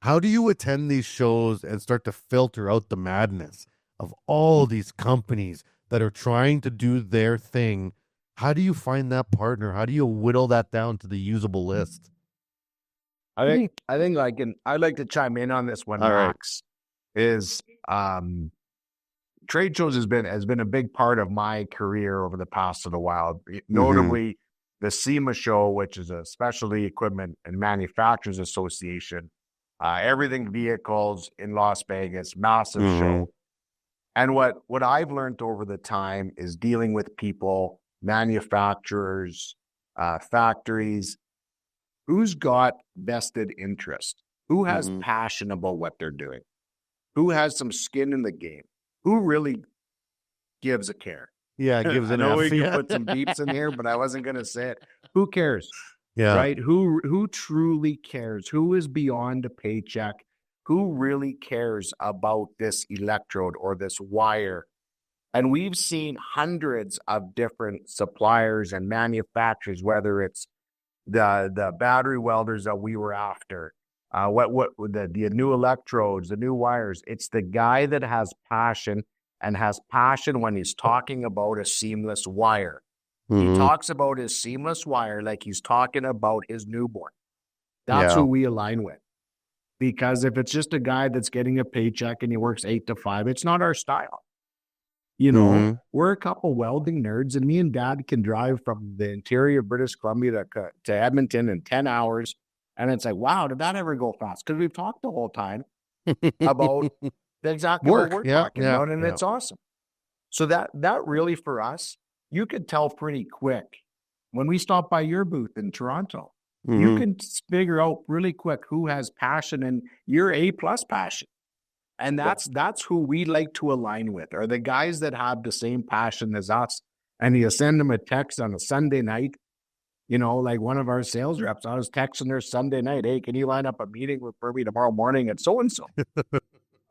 how do you attend these shows and start to filter out the madness of all these companies that are trying to do their thing? How do you find that partner? How do you whittle that down to the usable list? I think I'd like to chime in on this one, All right. Max. Is trade shows has been a big part of my career over the past little while. Notably, the SEMA show, which is a Specialty Equipment and Manufacturers Association, everything vehicles in Las Vegas, massive show. And what I've learned over the time is dealing with people, manufacturers, factories, who's got vested interest, who has passion about what they're doing, who has some skin in the game, who really gives a care. Yeah, it gives I an know F. we Yeah. can put some beeps in here, but I wasn't going to say it. Who cares? Yeah. Right? Who truly cares? Who is beyond a paycheck? Who really cares about this electrode or this wire? And we've seen hundreds of different suppliers and manufacturers, whether it's the battery welders that we were after, the new electrodes, the new wires. It's the guy that has passion and has passion when he's talking about a seamless wire. He talks about his seamless wire like he's talking about his newborn. That's who we align with. Because if it's just a guy that's getting a paycheck and he works 8 to 5, it's not our style. We're a couple welding nerds, and me and Dad can drive from the interior of British Columbia to Edmonton in 10 hours. And it's like, wow, did that ever go fast? Because we've talked the whole time about exactly Work. what we're Yeah, talking yeah, about, and yeah. it's awesome. So that really for us, you could tell pretty quick when we stop by your booth in Toronto. You can figure out really quick who has passion, and you're A+ passion. And that's who we like to align with, are the guys that have the same passion as us. And you send them a text on a Sunday night, like one of our sales reps, I was texting her Sunday night, hey, can you line up a meeting with me tomorrow morning at so-and-so?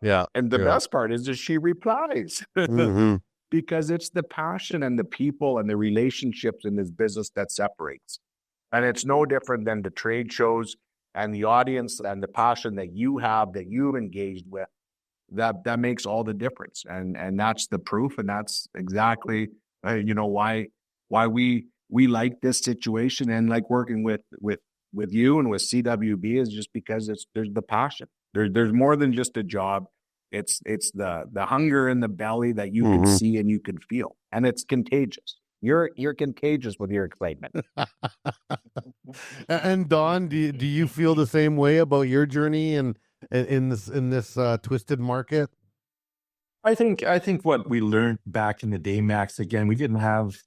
Yeah. And the Yeah. best part is that she replies because it's the passion and the people and the relationships in this business that separates. And it's no different than the trade shows and the audience and the passion that you have, that you've engaged with. That makes all the difference, and that's the proof, and that's exactly why we like this situation and like working with you and with CWB is just because there's the passion. There's more than just a job. It's the hunger in the belly that you can see and you can feel, and it's contagious. You're contagious with your excitement. And Don, do you feel the same way about your journey and in this twisted market? I think what we learned back in the day, Max, again, we didn't have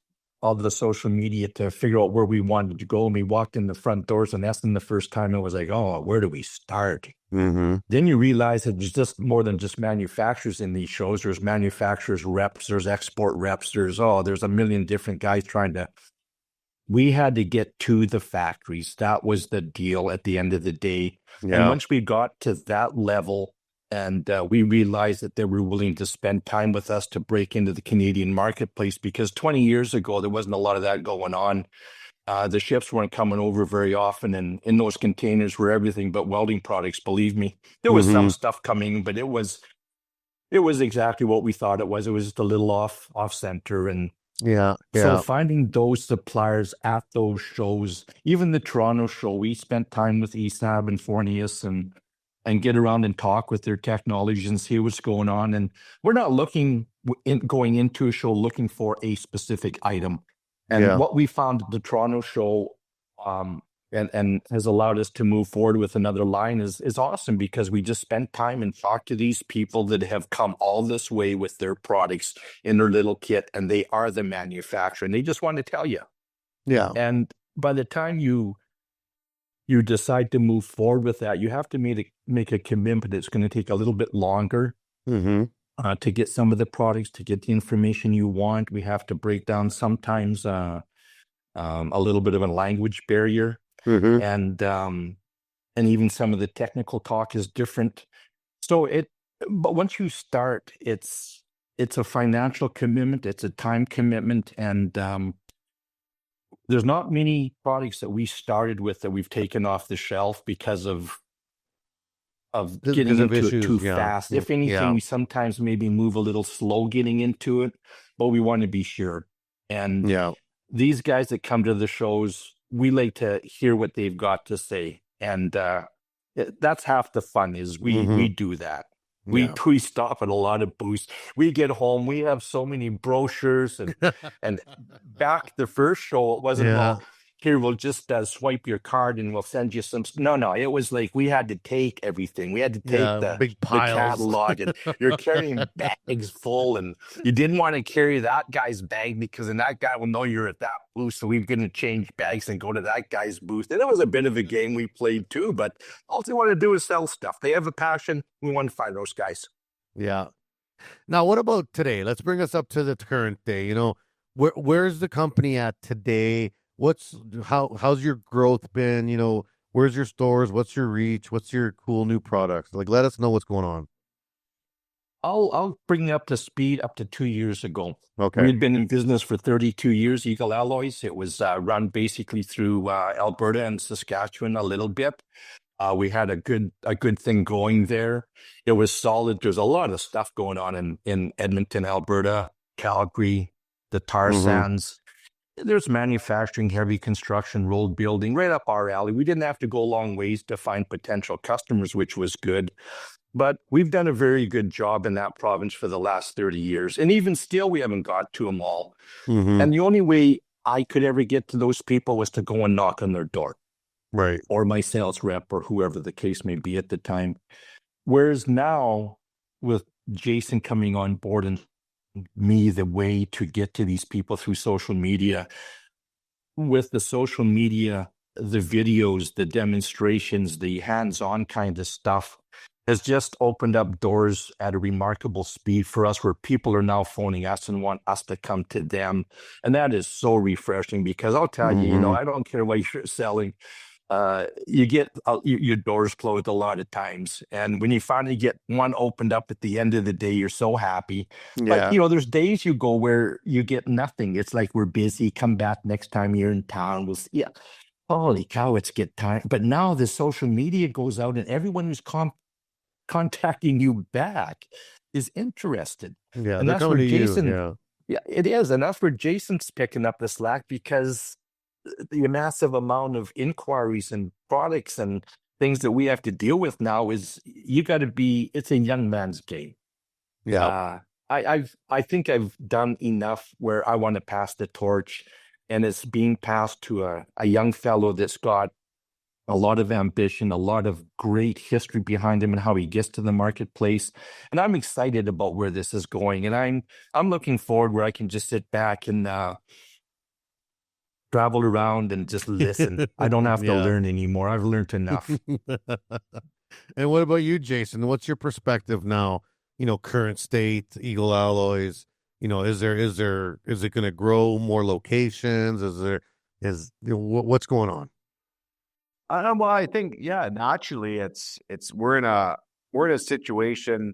all the social media to figure out where we wanted to go. And we walked in the front doors, and that's the first time it was like, oh, where do we start? Mm-hmm. Then you realize that there's just more than just manufacturers in these shows. There's manufacturers reps, there's export reps, there's a million different guys we had to get to the factories. That was the deal at the end of the day. Yeah. And once we got to that level and we realized that they were willing to spend time with us to break into the Canadian marketplace, because 20 years ago, there wasn't a lot of that going on. The ships weren't coming over very often, and in those containers were everything but welding products, believe me. There was some stuff coming, but it was exactly what we thought it was. It was just a little off center. And so finding those suppliers at those shows, even the Toronto show, we spent time with ESAB and Fornius and get around and talk with their technologies and see what's going on. And we're not going into a show looking for a specific item. And what we found at the Toronto show and has allowed us to move forward with another line is awesome, because we just spent time and talked to these people that have come all this way with their products in their little kit, and they are the manufacturer, and they just want to tell you. Yeah. And by the time you decide to move forward with that, you have to make a commitment. It's going to take a little bit longer to get some of the products, to get the information you want. We have to break down sometimes a little bit of a language barrier. And even some of the technical talk is different. But once you start, it's a financial commitment, it's a time commitment, and there's not many products that we started with that we've taken off the shelf because of getting into it too fast. If anything, we sometimes maybe move a little slow getting into it, but we want to be sure. And these guys that come to the shows, we like to hear what they've got to say. And that's half the fun is we do that. We stop at a lot of booths. We get home, we have so many brochures and back the first show, it wasn't well, here, we'll just swipe your card and we'll send you some. No, it was like we had to take everything. We had to take the big the piles. catalog, and you're carrying bags full, and you didn't want to carry that guy's bag because then that guy will know you're at that booth. So we're going to change bags and go to that guy's booth. And it was a bit of a game we played too, but all they want to do is sell stuff. They have a passion. We want to find those guys. Yeah. Now, what about today? Let's bring us up to the current day. You know, where's the company at today? How's your growth been? You know, where's your stores? What's your reach? What's your cool new products? Like, let us know what's going on. I'll bring you up to speed up to 2 years ago. Okay. We had been in business for 32 years, Eagle Alloys. It was run basically through Alberta and Saskatchewan a little bit. We had a good thing going there. It was solid. There's a lot of stuff going on in Edmonton, Alberta, Calgary, the tar sands. There's manufacturing, heavy construction, road building, right up our alley. We didn't have to go a long ways to find potential customers, which was good. But we've done a very good job in that province for the last 30 years. And even still, we haven't got to them all. And the only way I could ever get to those people was to go and knock on their door. Right. Or my sales rep or whoever the case may be at the time. Whereas now, with Jason coming on board and me the way to get to these people through social media. With the social media, the videos, the demonstrations, the hands-on kind of stuff has just opened up doors at a remarkable speed for us, where people are now phoning us and want us to come to them. And that is so refreshing, because I'll tell you, you know, I don't care what you're selling. You get your doors closed a lot of times, and when you finally get one opened up at the end of the day, you're so happy. But you know, there's days you go where you get nothing. It's like, we're busy, come back next time you're in town, we'll see. Holy cow, it's get time. But now the social media goes out, and everyone who's contacting you back is interested. And that's where Jason it is, and that's where Jason's picking up the slack, because the massive amount of inquiries and products and things that we have to deal with now is, it's a young man's game. I think I've done enough where I want to pass the torch, and it's being passed to a young fellow that's got a lot of ambition, a lot of great history behind him and how he gets to the marketplace. And I'm excited about where this is going. And I'm looking forward where I can just sit back and travel around and just listen. I don't have to Yeah. learn anymore. I've learned enough. And what about you, Jason? What's your perspective now? Current state, Eagle Alloys. Is it going to grow more locations? What's going on? Well, I think, yeah, naturally we're in a situation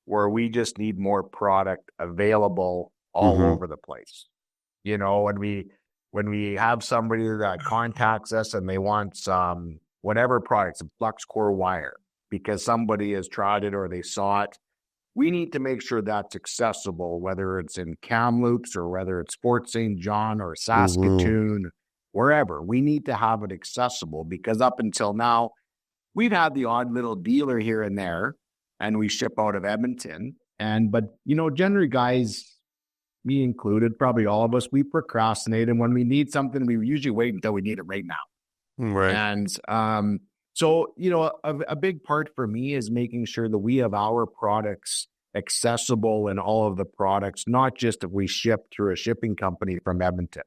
where we just need more product available all over the place. When we have somebody that contacts us and they want some whatever product, some flux core wire, because somebody has tried it or they saw it, we need to make sure that's accessible, whether it's in Kamloops or whether it's Fort St. John or Saskatoon, wherever. We need to have it accessible, because up until now, we've had the odd little dealer here and there, and we ship out of Edmonton. But generally, guys, me included, probably all of us, we procrastinate. And when we need something, we usually wait until we need it right now. Right. And so, a big part for me is making sure that we have our products accessible in all of the products, not just if we ship through a shipping company from Edmonton.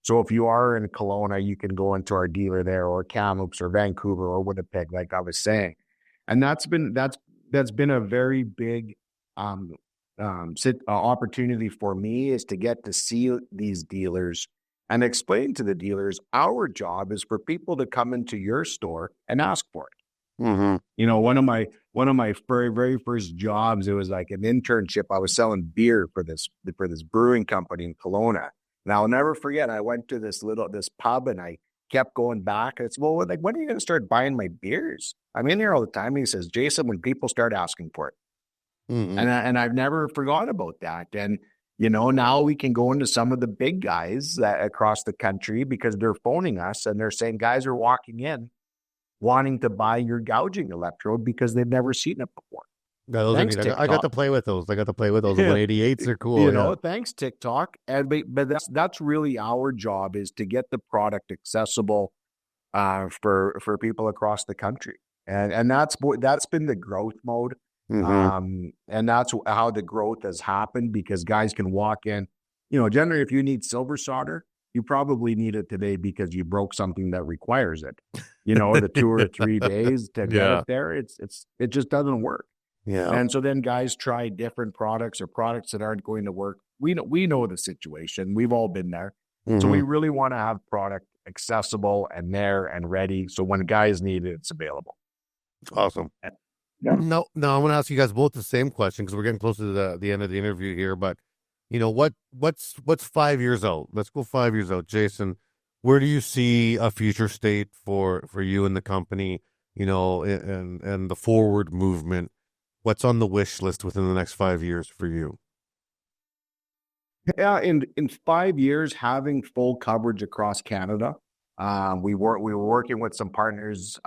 So if you are in Kelowna, you can go into our dealer there, or Kamloops or Vancouver or Winnipeg, like I was saying. And that's been a very big opportunity for me, is to get to see these dealers and explain to the dealers, our job is for people to come into your store and ask for it. One of my very, very first jobs, it was like an internship. I was selling beer for this brewing company in Kelowna. And I'll never forget, I went to this pub and I kept going back. It's, well, like, when are you going to start buying my beers? I'm in here all the time. And he says, Jason, when people start asking for it. And I've never forgot about that. And, now we can go into some of the big guys across the country, because they're phoning us and they're saying guys are walking in wanting to buy your gouging electrode because they've never seen it before. Yeah, those Thanks, are neat. I got to play with those. The 188s are cool. Thanks, TikTok. But that's really our job, is to get the product accessible for people across the country. And that's been the growth mode. And that's how the growth has happened, because guys can walk in. Generally, if you need silver solder, you probably need it today because you broke something that requires it. The 2 or 3 days to get it there, it just doesn't work. Yeah. And so then guys try different products or products that aren't going to work. We know the situation. We've all been there. So we really want to have product accessible and there and ready, so when guys need it, it's available. Awesome. Yeah. No, I'm going to ask you guys both the same question, because we're getting close to the end of the interview here. But what's 5 years out? Let's go 5 years out, Jason. Where do you see a future state for you and the company? And the forward movement. What's on the wish list within the next 5 years for you? Yeah, in 5 years, having full coverage across Canada. We were working with some partners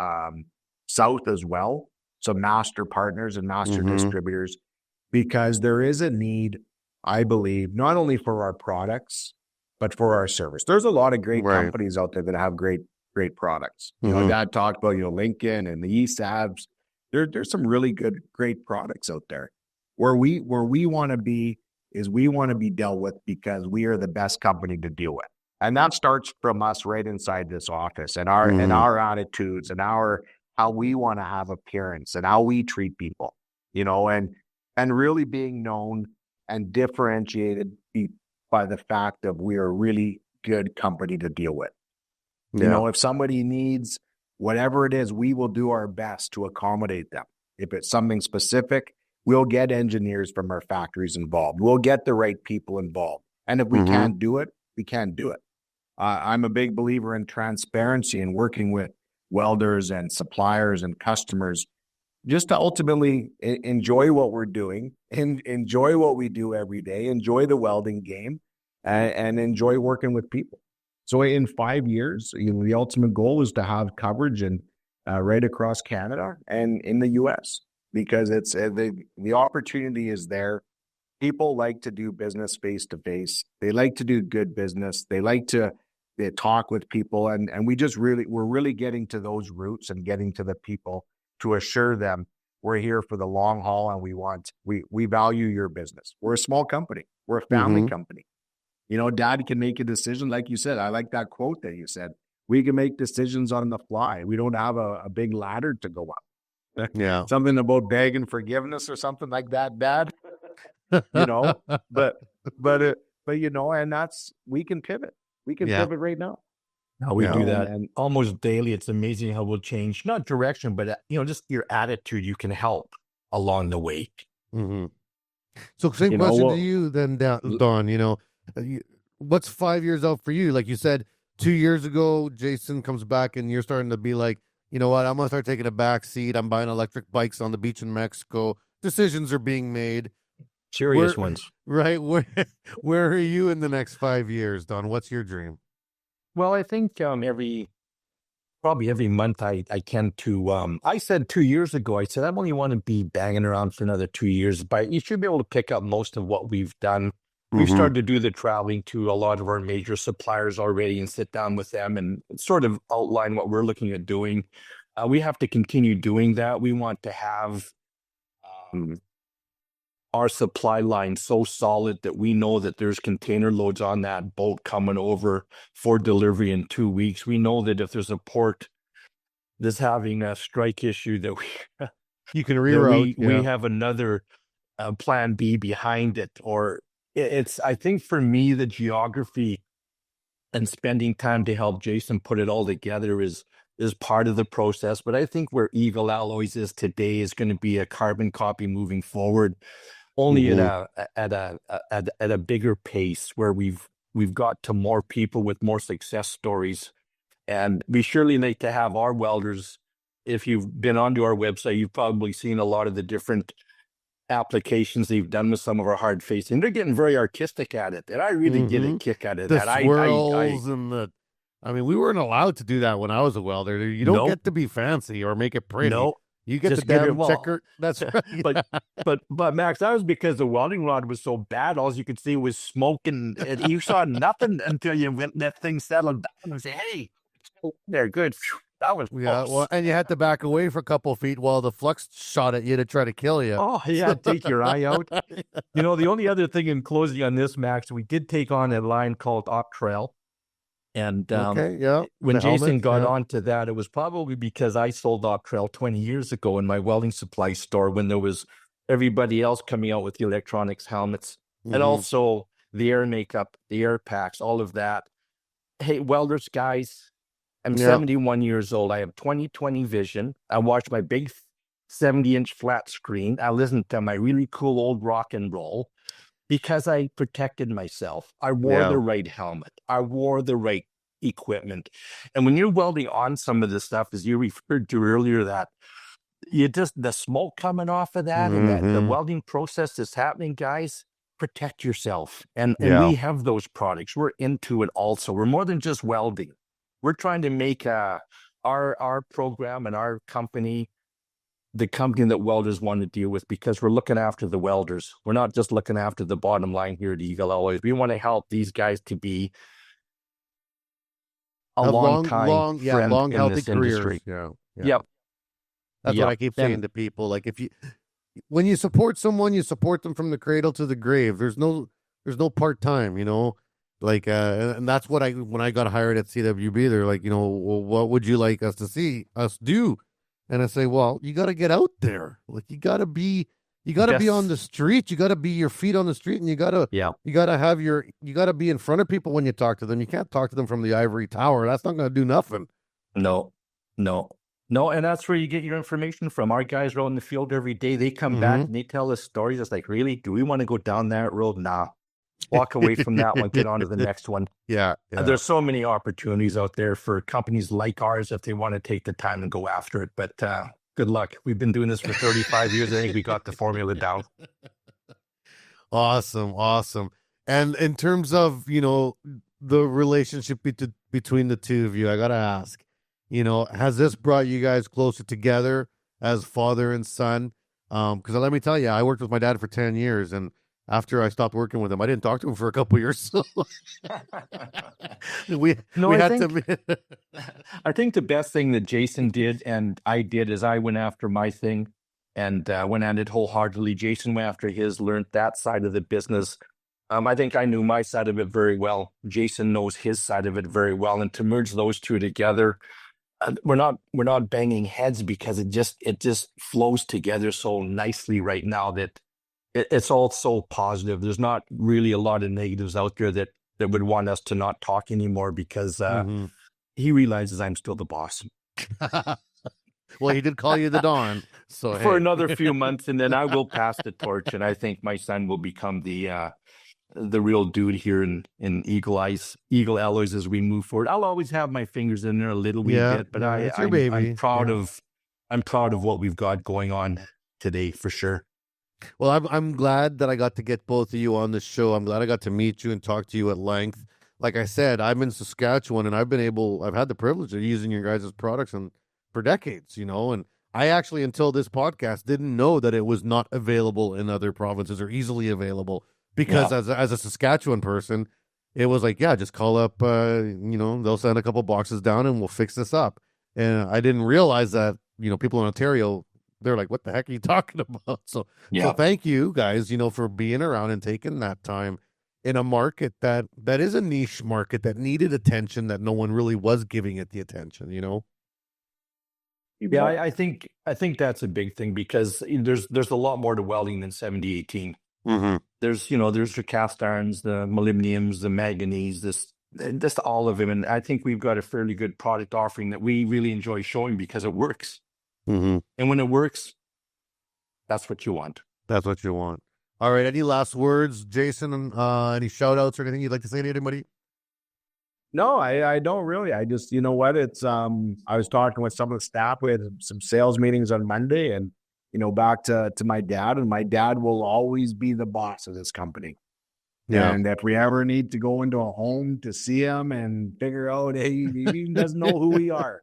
south as well, some master partners and master distributors, because there is a need, I believe, not only for our products, but for our service. There's a lot of great companies out there that have great products. Dad talked about, Lincoln and the ESABs. There's some really great products out there. Where we want to be is we want to be dealt with because we are the best company to deal with. And that starts from us right inside this office, and our attitudes and how we want to have appearance and how we treat people, and really being known and differentiated by the fact that we are a really good company to deal with. If somebody needs whatever it is, we will do our best to accommodate them. If it's something specific, we'll get engineers from our factories involved. We'll get the right people involved. And if we can't do it, we can't do it. I'm a big believer in transparency and working with welders and suppliers and customers, just to ultimately enjoy what we're doing and enjoy what we do every day, enjoy the welding game, and enjoy working with people. So in 5 years, the ultimate goal is to have coverage right across Canada and in the U.S., because it's the opportunity is there. People like to do business face to face. They like to do good business. They like to talk with people, and we're really getting to those roots and getting to the people to assure them we're here for the long haul, and we value your business. We're a small company. We're a family company. You know, dad can make a decision. Like you said, I like that quote that you said. We can make decisions on the fly. We don't have a big ladder to go up. Yeah. Something about begging forgiveness or something like that, dad. You know, but you know, and we can pivot. We can Yeah. pivot right now. How we Yeah. do that And almost daily. It's amazing how we'll change, not direction, but just your attitude. You can help along the way. Mm-hmm. So same You know, question well- to you then, Don. You know, what's 5 years out for you? Like you said, 2 years ago, Jason comes back and you're starting to be like, you know what? I'm gonna start taking a back seat. I'm buying electric bikes on the beach in Mexico. Decisions are being made. Serious Where- ones. Right? Where are you in the next 5 years, Don? What's your dream? Well, I think probably every month I tend to, I said 2 years ago, I said, I only want to be banging around for another 2 years, but you should be able to pick up most of what we've done. We've Mhm. started to do the traveling to a lot of our major suppliers already and sit down with them and sort of outline what we're looking at doing. We have to continue doing that. We want to have our supply line so solid that we know that there's container loads on that boat coming over for delivery in 2 weeks. We know that if there's a port that's having a strike issue, that You can that reroute. we have another plan B behind it. Or it's, I think for me, the geography and spending time to help Jason put it all together is part of the process. But I think where Eagle Alloys is today is going to be a carbon copy moving forward, only at a bigger pace where we've got to more people with more success stories. And we surely need to have our welders. If you've been onto our website, you've probably seen a lot of the different applications they've done with some of our hard facing. They're getting very artistic at it, and I really get a Mhm. kick out of The that. swirls and the. I mean, we weren't allowed to do that when I was a welder. You don't Nope. get to be fancy or make it pretty. No, You get just the get it damn well. checker. That's right. but Max, that was because the welding rod was so bad. All you could see was smoke, and you saw nothing until you went that thing settled down and say, "Hey, they're good." Phew, that was Yeah, close. well, and you had to back away for a couple feet while the flux shot at you to try to kill you. Oh, yeah, take your eye out. You know, the only other thing in closing on this, Max, we did take on a line called Op Trail. And Okay, yeah. when The Jason helmet, got yeah. onto that, it was probably because I sold Op Trail 20 years ago in my welding supply store when there was everybody else coming out with the electronics helmets and Mhm. also the air makeup, the air packs, all of that. Hey, welders, guys, I'm Yeah. 71 years old. I have 20/20 vision. I watch my big 70-inch flat screen. I listen to my really cool old rock and roll because I protected myself. I wore Yeah. the right helmet. I wore the right equipment. And when you're welding on some of this stuff, as you referred to earlier, that you just, the smoke coming off of that and that the Mhm. welding process that's happening, guys, protect yourself. And Yeah. we have those products. We're into it also. We're more than just welding. We're trying to make our program and our company the company that welders want to deal with, because we're looking after the welders. We're not just looking after the bottom line here at Eagle Alloys. We want to help these guys to be a long time friend long in healthy this careers. industry. Yeah. Yep. That's Yep. what I keep saying And- to people. Like when you support someone, you support them from the cradle to the grave. There's no part-time, you know? Like and that's what when I got hired at CWB, they're like, you know, well, what would you like us to see us do? And I say, well, you got to get out there. Like you got to be on the street. You got to be your feet on the street, and you got to be in front of people when you talk to them. You can't talk to them from the ivory tower. That's not going to do nothing. No. And that's where you get your information from. Our guys are out in the field every day. They come back and they tell us stories. It's like, really? Do we want to go down that road? Nah. Walk away from that one. Get on to the next one. Yeah. There's so many opportunities out there for companies like ours if they want to take the time and go after it. But good luck. We've been doing this for 35 years. I think we got the formula down. Awesome. And in terms of, you know, the relationship between the two of you, I got to ask, you know, has this brought you guys closer together as father and son? Because let me tell you, I worked with my dad for 10 years, and after I stopped working with him, I didn't talk to him for a couple of years. So I think the best thing that Jason did and I did is I went after my thing and went at it wholeheartedly. Jason went after his, learned that side of the business. I think I knew my side of it very well. Jason knows his side of it very well, and to merge those two together, we're not banging heads because it just flows together so nicely right now that it's all so positive. There's not really a lot of negatives out there that would want us to not talk anymore because Mhm. he realizes I'm still the boss Well, he did call you the Don, so for hey. another few months, and then I will pass the torch, and I think my son will become the real dude here in Eagle Alloys as we move forward. I'll always have my fingers in there a little wee Yeah, bit, but yeah, it's your baby. I'm proud Yeah. of what we've got going on today for sure. Well, I'm glad that I got to get both of you on the show. I'm glad I got to meet you and talk to you at length. Like I said, I'm in Saskatchewan, and I've had the privilege of using your guys' products for decades, and I actually, until this podcast, didn't know that it was not available in other provinces or easily available because Yeah. as a Saskatchewan person, it was like, yeah, just call up, they'll send a couple boxes down and we'll fix this up. And I didn't realize that, people in Ontario, they're like, what the heck are you talking about? So Yeah. thank you guys, for being around and taking that time in a market that is a niche market that needed attention, that no one really was giving it the attention, Yeah, I think that's a big thing because there's a lot more to welding than 7018. Mm-hmm. There's the cast irons, the molybdenums, the manganese, just all of them, and I think we've got a fairly good product offering that we really enjoy showing because it works. Mm-hmm. And when it works, that's what you want. That's what you want. All right. Any last words, Jason? Any shout outs or anything you'd like to say to anybody? No, I don't really. I just, you know what? It's I was talking with some of the staff. We had some sales meetings on Monday, and back to my dad, and my dad will always be the boss of this company. Yeah. And if we ever need to go into a home to see him and figure out, hey, he doesn't know who we are.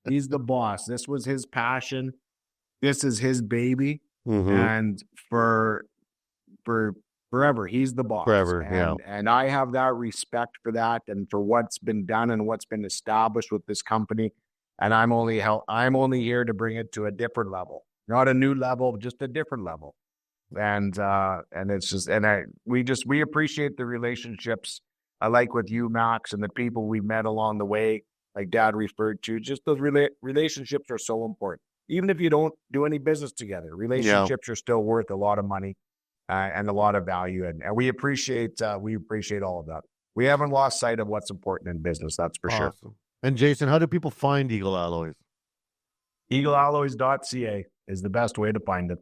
He's the boss. This was his passion. This is his baby. Mm-hmm. And for forever, he's the boss. Forever, and I have that respect for that and for what's been done and what's been established with this company. And I'm only here to bring it to a different level, not a new level, just a different level. And it's just, we appreciate the relationships. I like with you, Max, and the people we met along the way, like Dad referred to. Just those relationships are so important. Even if you don't do any business together, relationships are still worth a lot of money and a lot of value. And we appreciate all of that. We haven't lost sight of what's important in business. That's for sure. And Jason, how do people find Eagle Alloys? eaglealloys.ca is the best way to find it.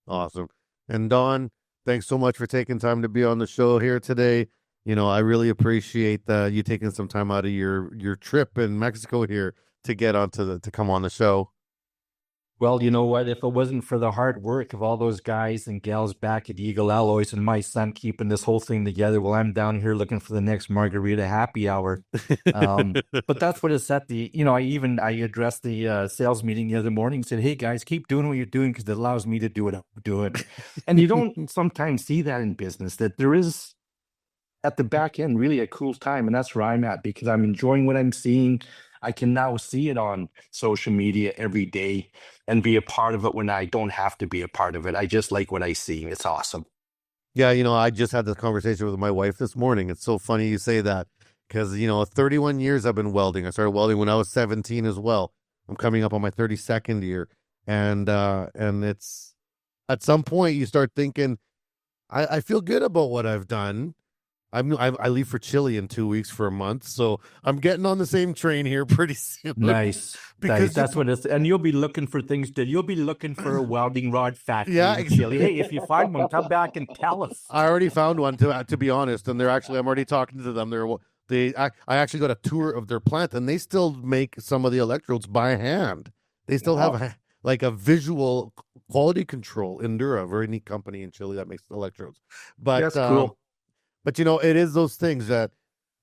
Awesome. And Don, thanks so much for taking time to be on the show here today. I really appreciate you taking some time out of your trip in Mexico here to get to come on the show. Well, you know what? If it wasn't for the hard work of all those guys and gals back at Eagle Alloys and my son keeping this whole thing together, well, I'm down here looking for the next margarita happy hour. But that's what it's at I addressed the sales meeting the other morning and said, hey, guys, keep doing what you're doing because it allows me to do what I'm doing. And you don't sometimes see that in business, that there is at the back end really a cool time. And that's where I'm at because I'm enjoying what I'm seeing. I can now see it on social media every day and be a part of it when I don't have to be a part of it. I just like what I see. It's awesome. Yeah, I just had this conversation with my wife this morning. It's so funny you say that because, 31 years I've been welding. I started welding when I was 17 as well. I'm coming up on my 32nd year. And it's at some point you start thinking, I feel good about what I've done. I leave for Chile in 2 weeks for a month, so I'm getting on the same train here pretty soon. Nice, because that's what it's. And you'll be looking for things. You'll be looking for a welding rod factory in Chile. Hey, if you find one, come back and tell us. I already found one to be honest, and I'm already talking to them. I actually got a tour of their plant, and they still make some of the electrodes by hand. They still have like a visual quality control. Endura, a very neat company in Chile that makes electrodes. But that's cool. But it is those things that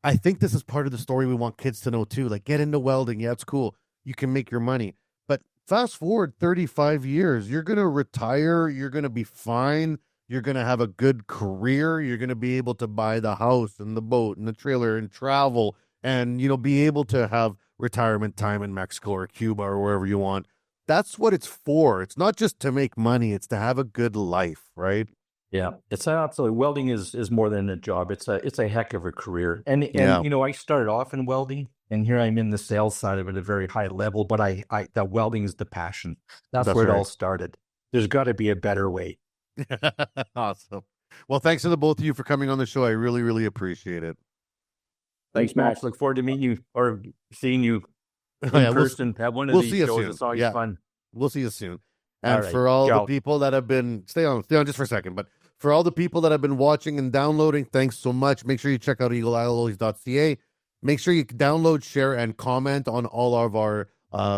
I think this is part of the story we want kids to know too. Like, get into welding. Yeah, it's cool. You can make your money. But fast forward 35 years, you're going to retire. You're going to be fine. You're going to have a good career. You're going to be able to buy the house and the boat and the trailer and travel and, be able to have retirement time in Mexico or Cuba or wherever you want. That's what it's for. It's not just to make money. It's to have a good life, right? Yeah, it's absolutely welding is more than a job. It's a heck of a career. And Yeah. you know, I started off in welding, and here I'm in the sales side of it at a very high level. But that welding is the passion. That's where it all started. There's got to be a better way. Awesome. Well, thanks to the both of you for coming on the show. I really, really appreciate it. Thanks, Max. Look forward to meeting you or seeing you in Yeah, person. Have one of we'll these see you shows. soon. It's always Yeah. fun. We'll see you soon. And All right, for all the ciao. people that have been, stay on just for a second, but for all the people that have been watching and downloading, thanks so much. Make sure you check out eaglealloys.ca. Make sure you download, share, and comment on all of our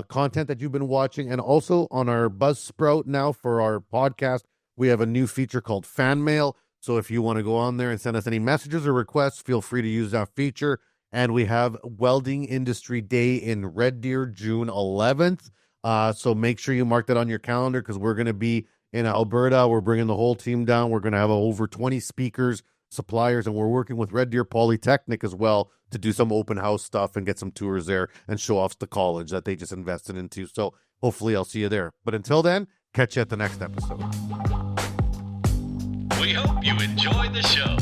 content that you've been watching. And also on our Buzzsprout now for our podcast, we have a new feature called Fan Mail. So if you want to go on there and send us any messages or requests, feel free to use that feature. And we have Welding Industry Day in Red Deer, June 11th. So make sure you mark that on your calendar because we're going to be in Alberta. We're bringing the whole team down. We're going to have over 20 speakers, suppliers, and we're working with Red Deer Polytechnic as well to do some open house stuff and get some tours there and show off the college that they just invested into. So hopefully I'll see you there. But until then, catch you at the next episode. We hope you enjoyed the show.